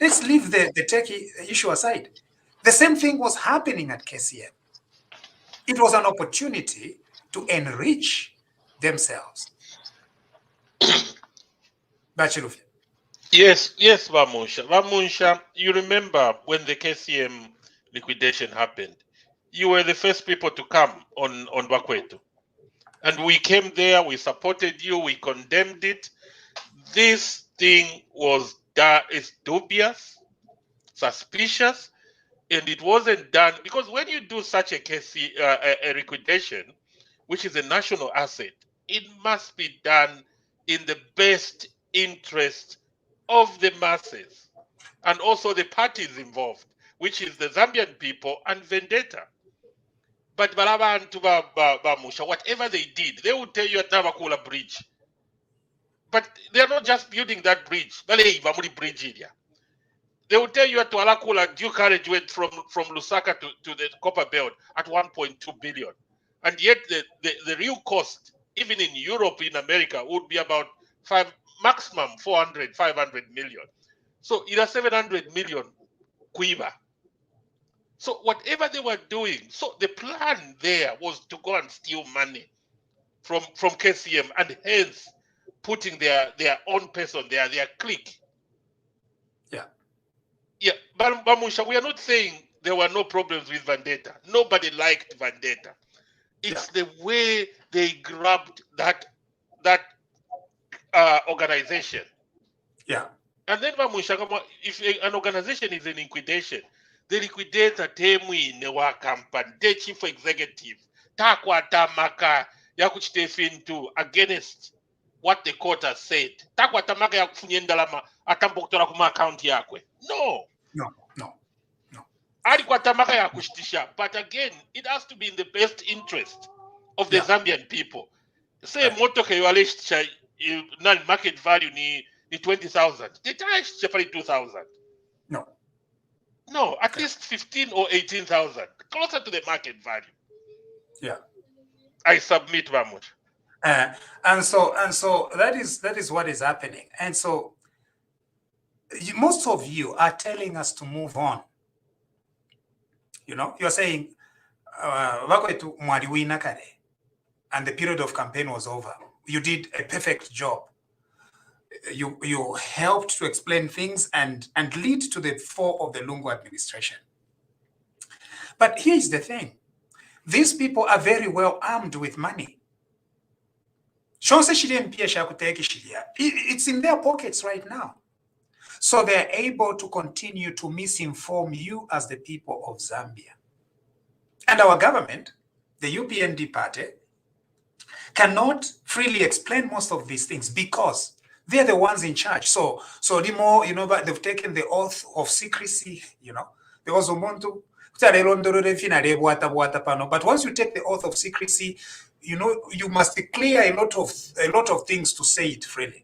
Let's leave the Turkey issue aside. The same thing was happening at KCM. It was an opportunity to enrich themselves. Bachirufia. Yes, Vamusha. Vamusha, you remember when the KCM liquidation happened, you were the first people to come on Bakwetu. And we came there, we supported you, we condemned it. This thing is dubious, suspicious, and it wasn't done because when you do such a liquidation, which is a national asset, it must be done in the best interest of the masses and also the parties involved, which is the Zambian people and Vedanta. But whatever they did, they would tell you at Navakula Bridge. But they are not just building that bridge. They will tell you at Tualakula, due carriage went from Lusaka to the Copper Belt at 1.2 billion. And yet the real cost, even in Europe, in America, would be about maximum 400, 500 million. So it is 700 million Quiva. So whatever they were doing, so the plan there was to go and steal money from KCM and hence putting their own person there, their clique. Yeah, but Bamusha, we are not saying there were no problems with Vendetta. Nobody liked Vendetta. It's the way they grabbed that organization. Yeah. And then Bamusha, if an organization is in liquidation, the liquidator temwi newa company, the chief executive, takwa tamaka yakuchitefintu against what the court has said. Takwa tamaka yakufunyendalama atamboktora kuma account yakwe. No. But again, it has to be in the best interest of the Zambian people. Say motoke yualishtisha market value ni 20,000. They charge 2,000. No, at least 15 or 18,000, closer to the market value. Yeah. I submit, Vamush. And so that is what is happening. And so most of you are telling us to move on. You know, you're saying, Bakwetu mwali wina kale, and the period of campaign was over. You did a perfect job. You helped to explain things and lead to the fall of the Lungu administration. But here's the thing. These people are very well armed with money. It's in their pockets right now. So they're able to continue to misinform you as the people of Zambia. And our government, the UPND party, cannot freely explain most of these things because they're the ones in charge. So the more, they've taken the oath of secrecy, there was a monto. But once you take the oath of secrecy, you must declare a lot of things to say it freely.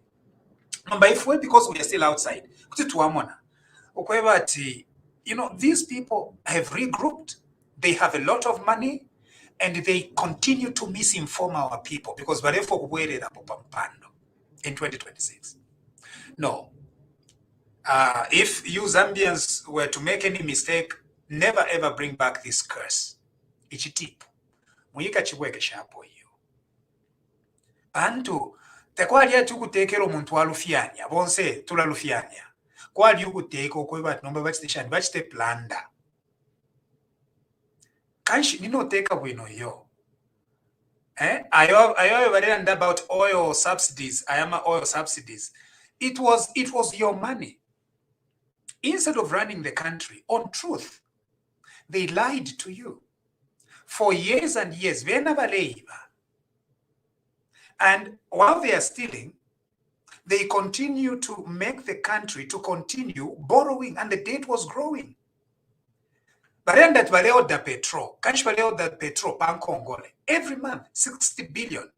But if we, because we are still outside, these people have regrouped. They have a lot of money, and they continue to misinform our people because in 2026. No. If you Zambians were to make any mistake, never ever bring back this curse. Ichitipu. Muyika chibweke shapo iyo. Antu, tekwali ya tukutekero muntu wa lufianya. Bonse, tula lufianya. Kwali yukuteko kweba nomba bachiteshani, bachite planda. Kanshi ninoteka bwino yo. I learned about oil subsidies. I am oil subsidies. It was your money. Instead of running the country on truth, they lied to you for years and years. And while they are stealing, they continue to make the country to continue borrowing, and the debt was growing. Barenda tbaleo da petrol, kanchi baleo da petrol pankongole every month 60 billion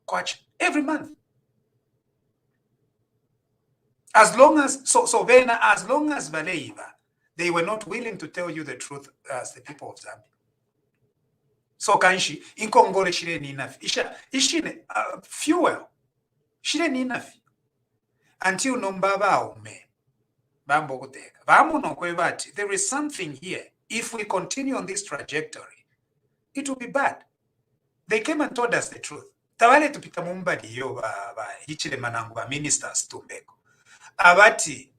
kwacha every month. As long as Valeiva, they were not willing to tell you the truth as the people of Zambia. So kanshi inkongole shireni enough. Ishine fuel shireni enough until nombaba ume bambo kuteka. Vamu no kwevati. There is something here. If we continue on this trajectory, it will be bad. They came and told us the truth. Tawale tupita mumbadi yo hichile manangu ba ministers tumbeko. Abati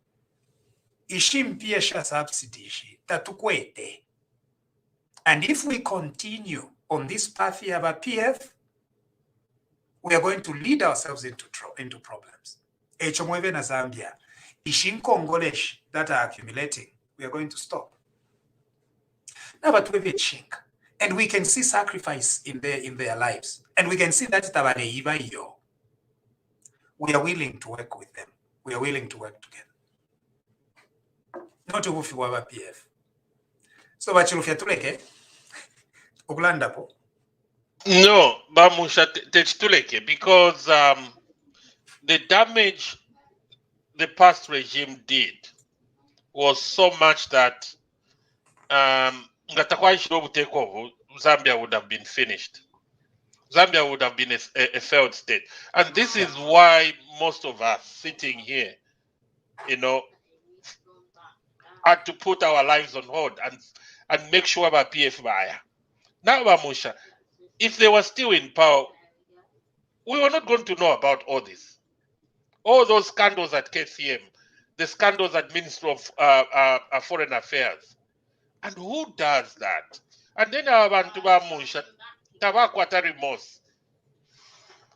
ishimpia sha subsidy ishi tatukwete. And if we continue on this path here of PF, we are going to lead ourselves into problems. Echomweve na Zambia, ishinkongolesh that are accumulating, we are going to stop. Now, but we have a chink, and we can see sacrifice in their lives, and we can see that we are willing to work with them. We are willing to work together. Not to waba PF. So, bachilufia tuleke ukulanda po. No, bamusha techituleke because the damage the past regime did was so much that Zambia would have been finished. Zambia would have been a failed state. And this is why most of us sitting here, had to put our lives on hold and make sure about PF buyer. Now, Bamusha, if they were still in power, we were not going to know about all this. All those scandals at KCM, the scandals at Ministry of Foreign Affairs. And who does that? And then abantu bamusha tabakwata remorse.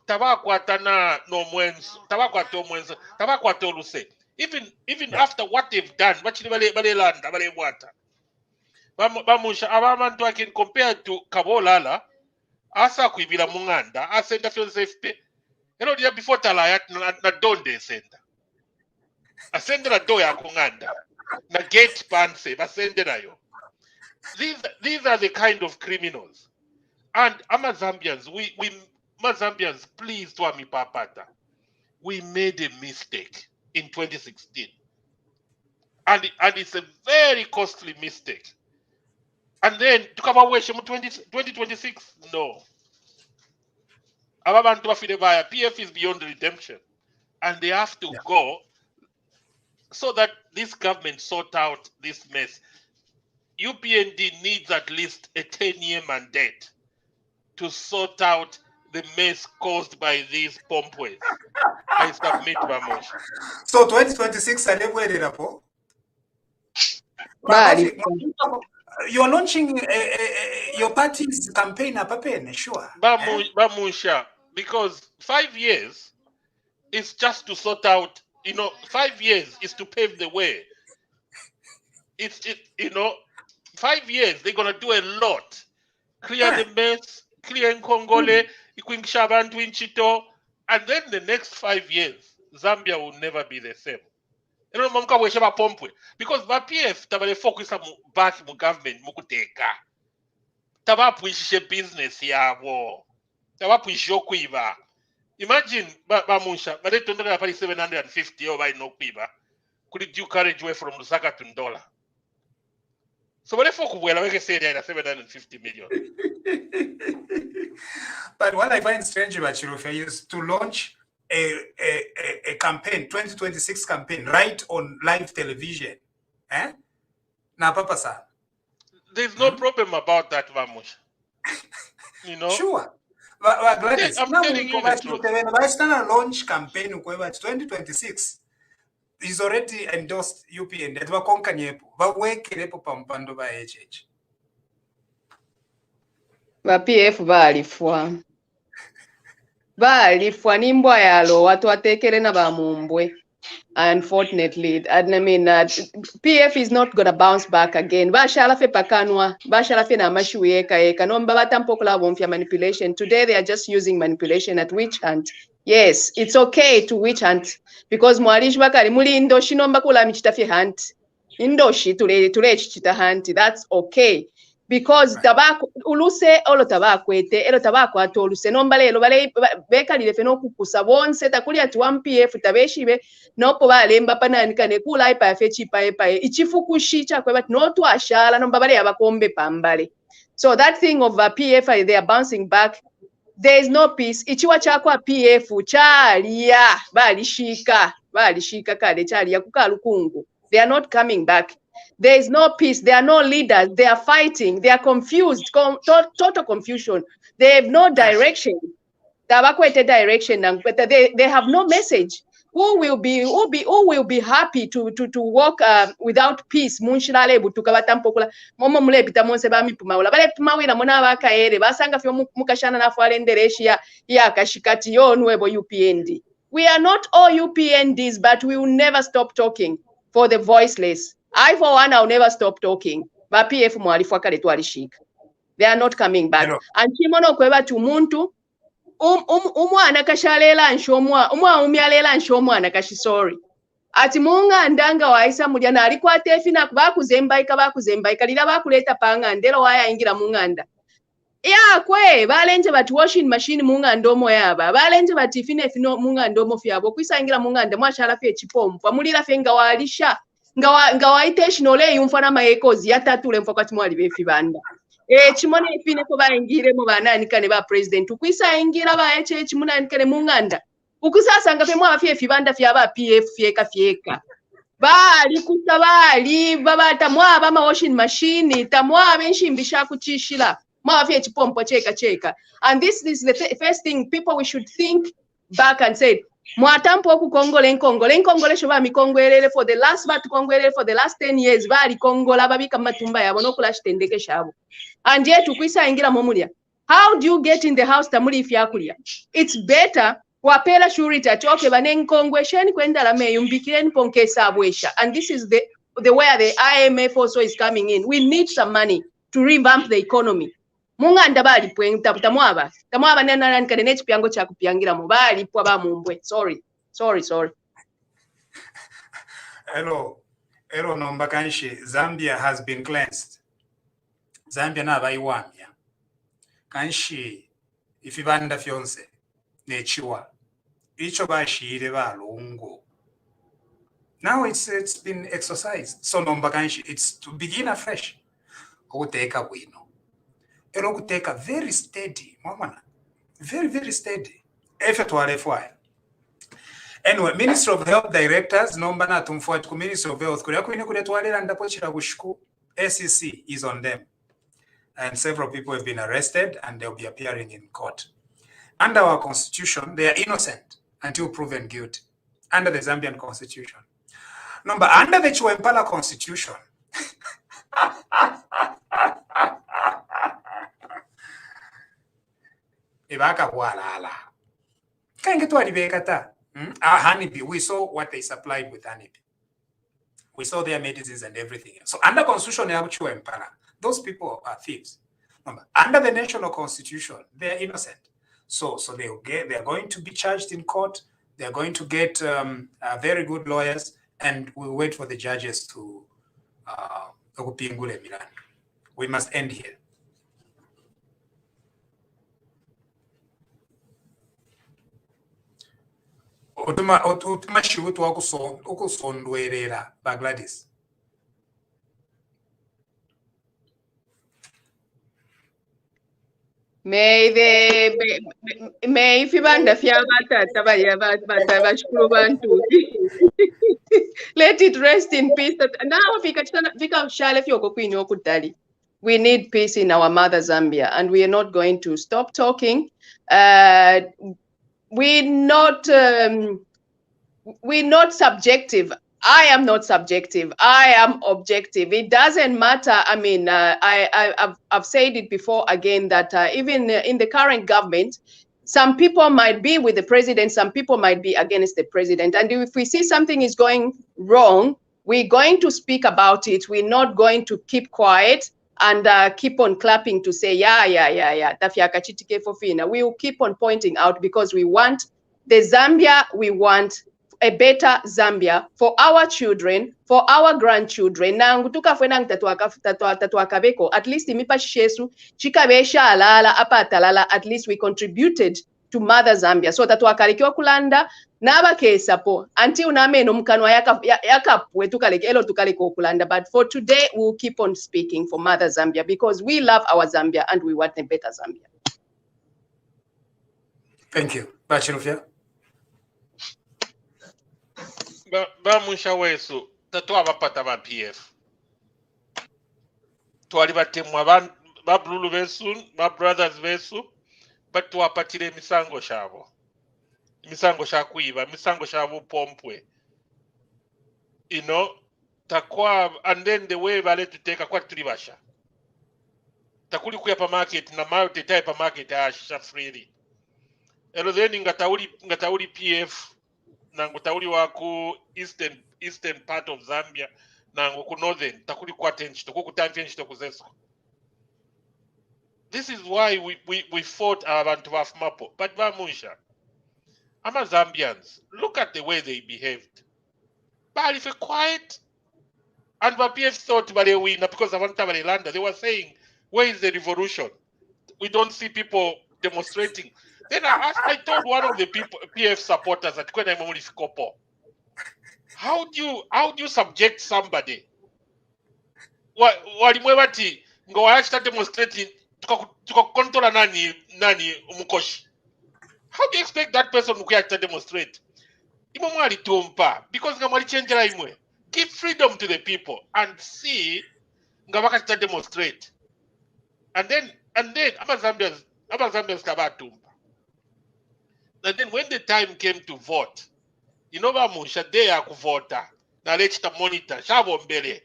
Tabakwata na no mwenso, tabakwata omwenso, tabakwata oluse. Even after what they've done, bachili bale landa bale wata. Bamusha ababantu akin compared to Kabolala, asa kuibila munganda, asenda feel safe pay. Dia before talayat na donde senda. Asende na do ya kunganda. Na gate panse, basende na yo. These are the kind of criminals. And Zambians, we Zambians, please to Ami Papata. We made a mistake in 2016. And it's a very costly mistake. And then to come away 2026, no. PF is beyond redemption. And they have to go so that this government sort out this mess, UPND needs at least a 10-year mandate to sort out the mess caused by these pompways. I submit, Vamosh. So 2026 alebwererapo. Bali. You are launching your party's campaign apapene, sure. Bamusha, because 5 years is just to sort out, 5 years is to pave the way. It's 5 years, they're going to do a lot. Clear the mess, clear Nkongole, Ikwingisha abantu inchito, and then the next 5 years, Zambia will never be the same. Because the PF tabale focus back mu government mukuteka. Tabapwishe business yabo. Tabapwishe okwiba. Imagine bamusha, bale tondera pali 750 over no kwiba. Could you carriage away from Lusaka to Ndola? So what if we were say there 750 million? But what I find strange about Chirufe is to launch a campaign, 2026 campaign, right on live television. Na papa sa. There's no problem about that, Vamush. Sure. But Gladys, I'm now telling you the truth. when I launch campaign 2026 is already endorsed UPN. That wakonka nyepo. Wawekerepo pampando ba HH. Ba PF balifwa nimbwa yalo watu watekere na bamumbwe. Unfortunately, and I mean, PF is not gonna bounce back again. Bashalafe pakanwa, bashalafe na mashueka eka. No mbabata mpokula wonfia manipulation. Today they are just using manipulation at witch hunt. Yes, it's okay to witch hunt because mwalishi bakari muli indoshi nomba kula michitafi hunt. Indoshi tule chichita hunt. That's okay. Because tabako uluse olo tabakwete elo tabako ato uluse nombalelo bale bekalile feno kukusa bonse takuli ati 1PF tabeshibe nopo balemba pananikane kula ipa fechipa epa ichifukushi chakwe but no to ashala nomba bale abakombe pambale. So that thing of PF they are bouncing back. There is no peace. Ichiwa chakwa PF chalia balishika kale chalia kukalukungu. They are not coming back. There is no peace. There are no leaders. They are fighting. They are confused. Total confusion. They have no direction. Direction. They have no message. Who will be happy to walk without peace? Munshilale butukabata mpokula. Momo mule pita monse ba mipumaula. Bale tumawina mona bakaere. Basanga fyo mukashana na fualendereshi ya kashikati yo nuebo UPND. We are not all UPNDs, but we will never stop talking for the voiceless. I, for one, I'll never stop talking. But PF mwalifwaka letu. They are not coming back. And chimono kweba tumuntu umwana kashalela nshomwa umyalela nshomwa nakashi sorry. Ati munga ndanga waisa mulyana alikuwa tefina bakuzembaika lila bakuleta panga ndelo waya ingira munganda. Ya kwe balenje bati washing machine munga ndomo yaba balenje bati fine fino munga ndomo fyabo kwisa ingira munganda mwashala fye chipompa mulira fenga walisha ngawa intentionally yumfana mayekozi yatatule mfa kwati mwali befibanda chimone ifine ko baingire mu banani kane ba president kwisa ingira ba HH munani kane munganda ukusasa ngafe mwa fye fibanda fya ba PF fyeka bali kusabali babata mwa ba washing machine tamwa benshimbisha kuchishila mwa fye chipompo cheka and this is the first thing people we should think back and say mwatampo ku Kongole shoba mikongwelele for the last 10 years bali Kongola babika matumba yabo no kula shitendeke shabo and yet tukwisa ingira momulia. How do you get in the house tamuli ifyakulia? It's better wapela shurita choke banenkongwe sheni kwenda la meyumbikireni ponke sabwesha, and this is the where the IMF also is coming in. We need some money to revamp the economy. Munganda bali pwenta tamwaba nena nkane nechi piango cha kupiangira mu bali pwa ba mumbwe. Sorry. Hello nomba kanshi. Zambia has been cleansed. Zambia na baiwamya kanshi ifibanda fyonse nechiwa icho bashire balungu. Now it's been exercised. So nomba kanshi, it's to begin afresh. Uteka wino take a very steady, very steady effort. Anyway, Minister of Health directors, nomba na tumfuat ku Minister of Health, kulia kuine kule tuwalera ndapo chira kushiku, SEC is on them. And several people have been arrested and they'll be appearing in court. Under our constitution, they are innocent until proven guilty. Under the Zambian constitution. Number under the Chiwempala constitution, Honeybee, we saw what they supplied with Honeybee. We saw their medicines and everything. So under constitution, those people are thieves. Under the national constitution, they are innocent. So they're going to be charged in court. They're going to get very good lawyers, and we'll wait for the judges to we must end here. Utuma shiutu wakusondwerera Bagladis. May fibanda fya batata bashukuru bantu. Let it rest in peace. Now fika shale fyoko kwinyo okudali. We need peace in our mother Zambia, and we are not going to stop talking. We're not subjective. I am not subjective. I am objective. It doesn't matter. I mean, I've said it before again that even in the current government, some people might be with the president, some people might be against the president. And if we see something is going wrong, we're going to speak about it. We're not going to keep quiet and keep on clapping to say, yeah. We will keep on pointing out because we want the Zambia, we want a better Zambia for our children, for our grandchildren. At least at least we contributed to mother Zambia. So that wakalikiwa kulanda naba kesapo until nameno mkanwa yakapwe tukalekelo tukaleko kulanda. But for today, we'll keep on speaking for mother Zambia because we love our Zambia and we want a better Zambia. Thank you. Bachirufia. Bamusha wesu tatwa bapata ba PF twali batemwa ba blulu besu ba brothers besu batwapatire emisango shabo emisango shakwiba emisango shabo pompwe, you know, takwa. And then the way bale tuteka kwa tulibasha takuli kuya pa market na mayo tetai pa market asha freely elo then ngatauli PF nangu tauli waku eastern part of Zambia nangu ku northern takuli kwa tenchito kukutanfenchito kuzesko. This is why we fought abantu bafumapo. But bamusha ama Zambians, look at the way they behaved. But if quiet and the PF thought they win because abantu balelanda, they were saying, where is the revolution? We don't see people demonstrating. Then I told one of the PF supporters that how do you subject somebody? Walimwewati ngo waachita demonstrating tukakontrola nani umukoshi. How do you expect that person to demonstrate? Imwe mwali tumpa because nga mwali changera imwe. Give freedom to the people and see nga wakachita demonstrate. And then ama Zambians kabatumpa. And then when the time came to vote, you know bamusha day akuvota na lechita monitor shabo mbele.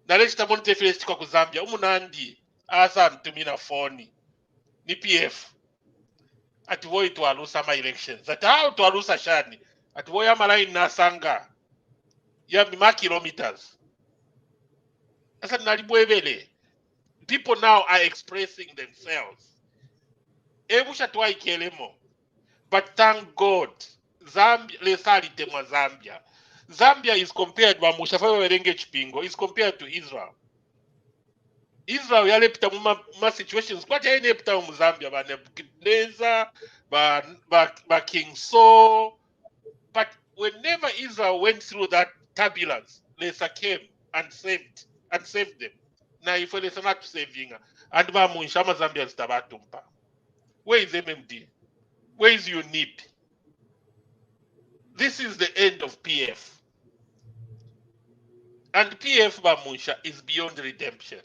Na lechita monitor file chika ku Zambia umunandi asa ntumina phone ni PF. Ati woi tualusa ma elections. Ati how tualusa shani. Ati woi amala inasanga ya mima kilometers. Asa nalibwevele. People now are expressing themselves. Ebusha tuwa ikelemo. But thank God, Zambia is compared to is compared to Israel. Israel yalepita ma situations kwa chaine epita mu Zambia ba Nebuchadnezzar ba King Saul. But whenever Israel went through that turbulence, Lesa came and saved them. Now if Lesa not saving and ba mu nshama Zambia zitabatumpa. Where is MMD? Where is UNIP? this is the end of PF. And PF Bamunsha is beyond redemption.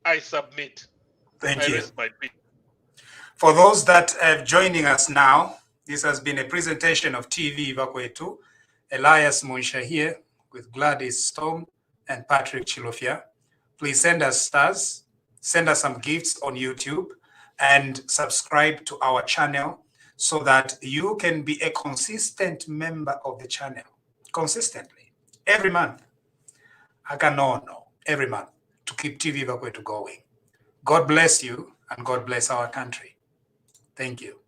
I submit. Thank I you. rest my peace. For those that are joining us now, this has been a presentation of TVBAKWETU. Elias Munsha here with Gladys Storm and Patrick Chilofia. Please send us stars, send us some gifts on YouTube, and subscribe to our channel so that you can be a consistent member of the channel. Consistently. Every month. Every month to keep TVBAKWETU going. God bless you and God bless our country. Thank you.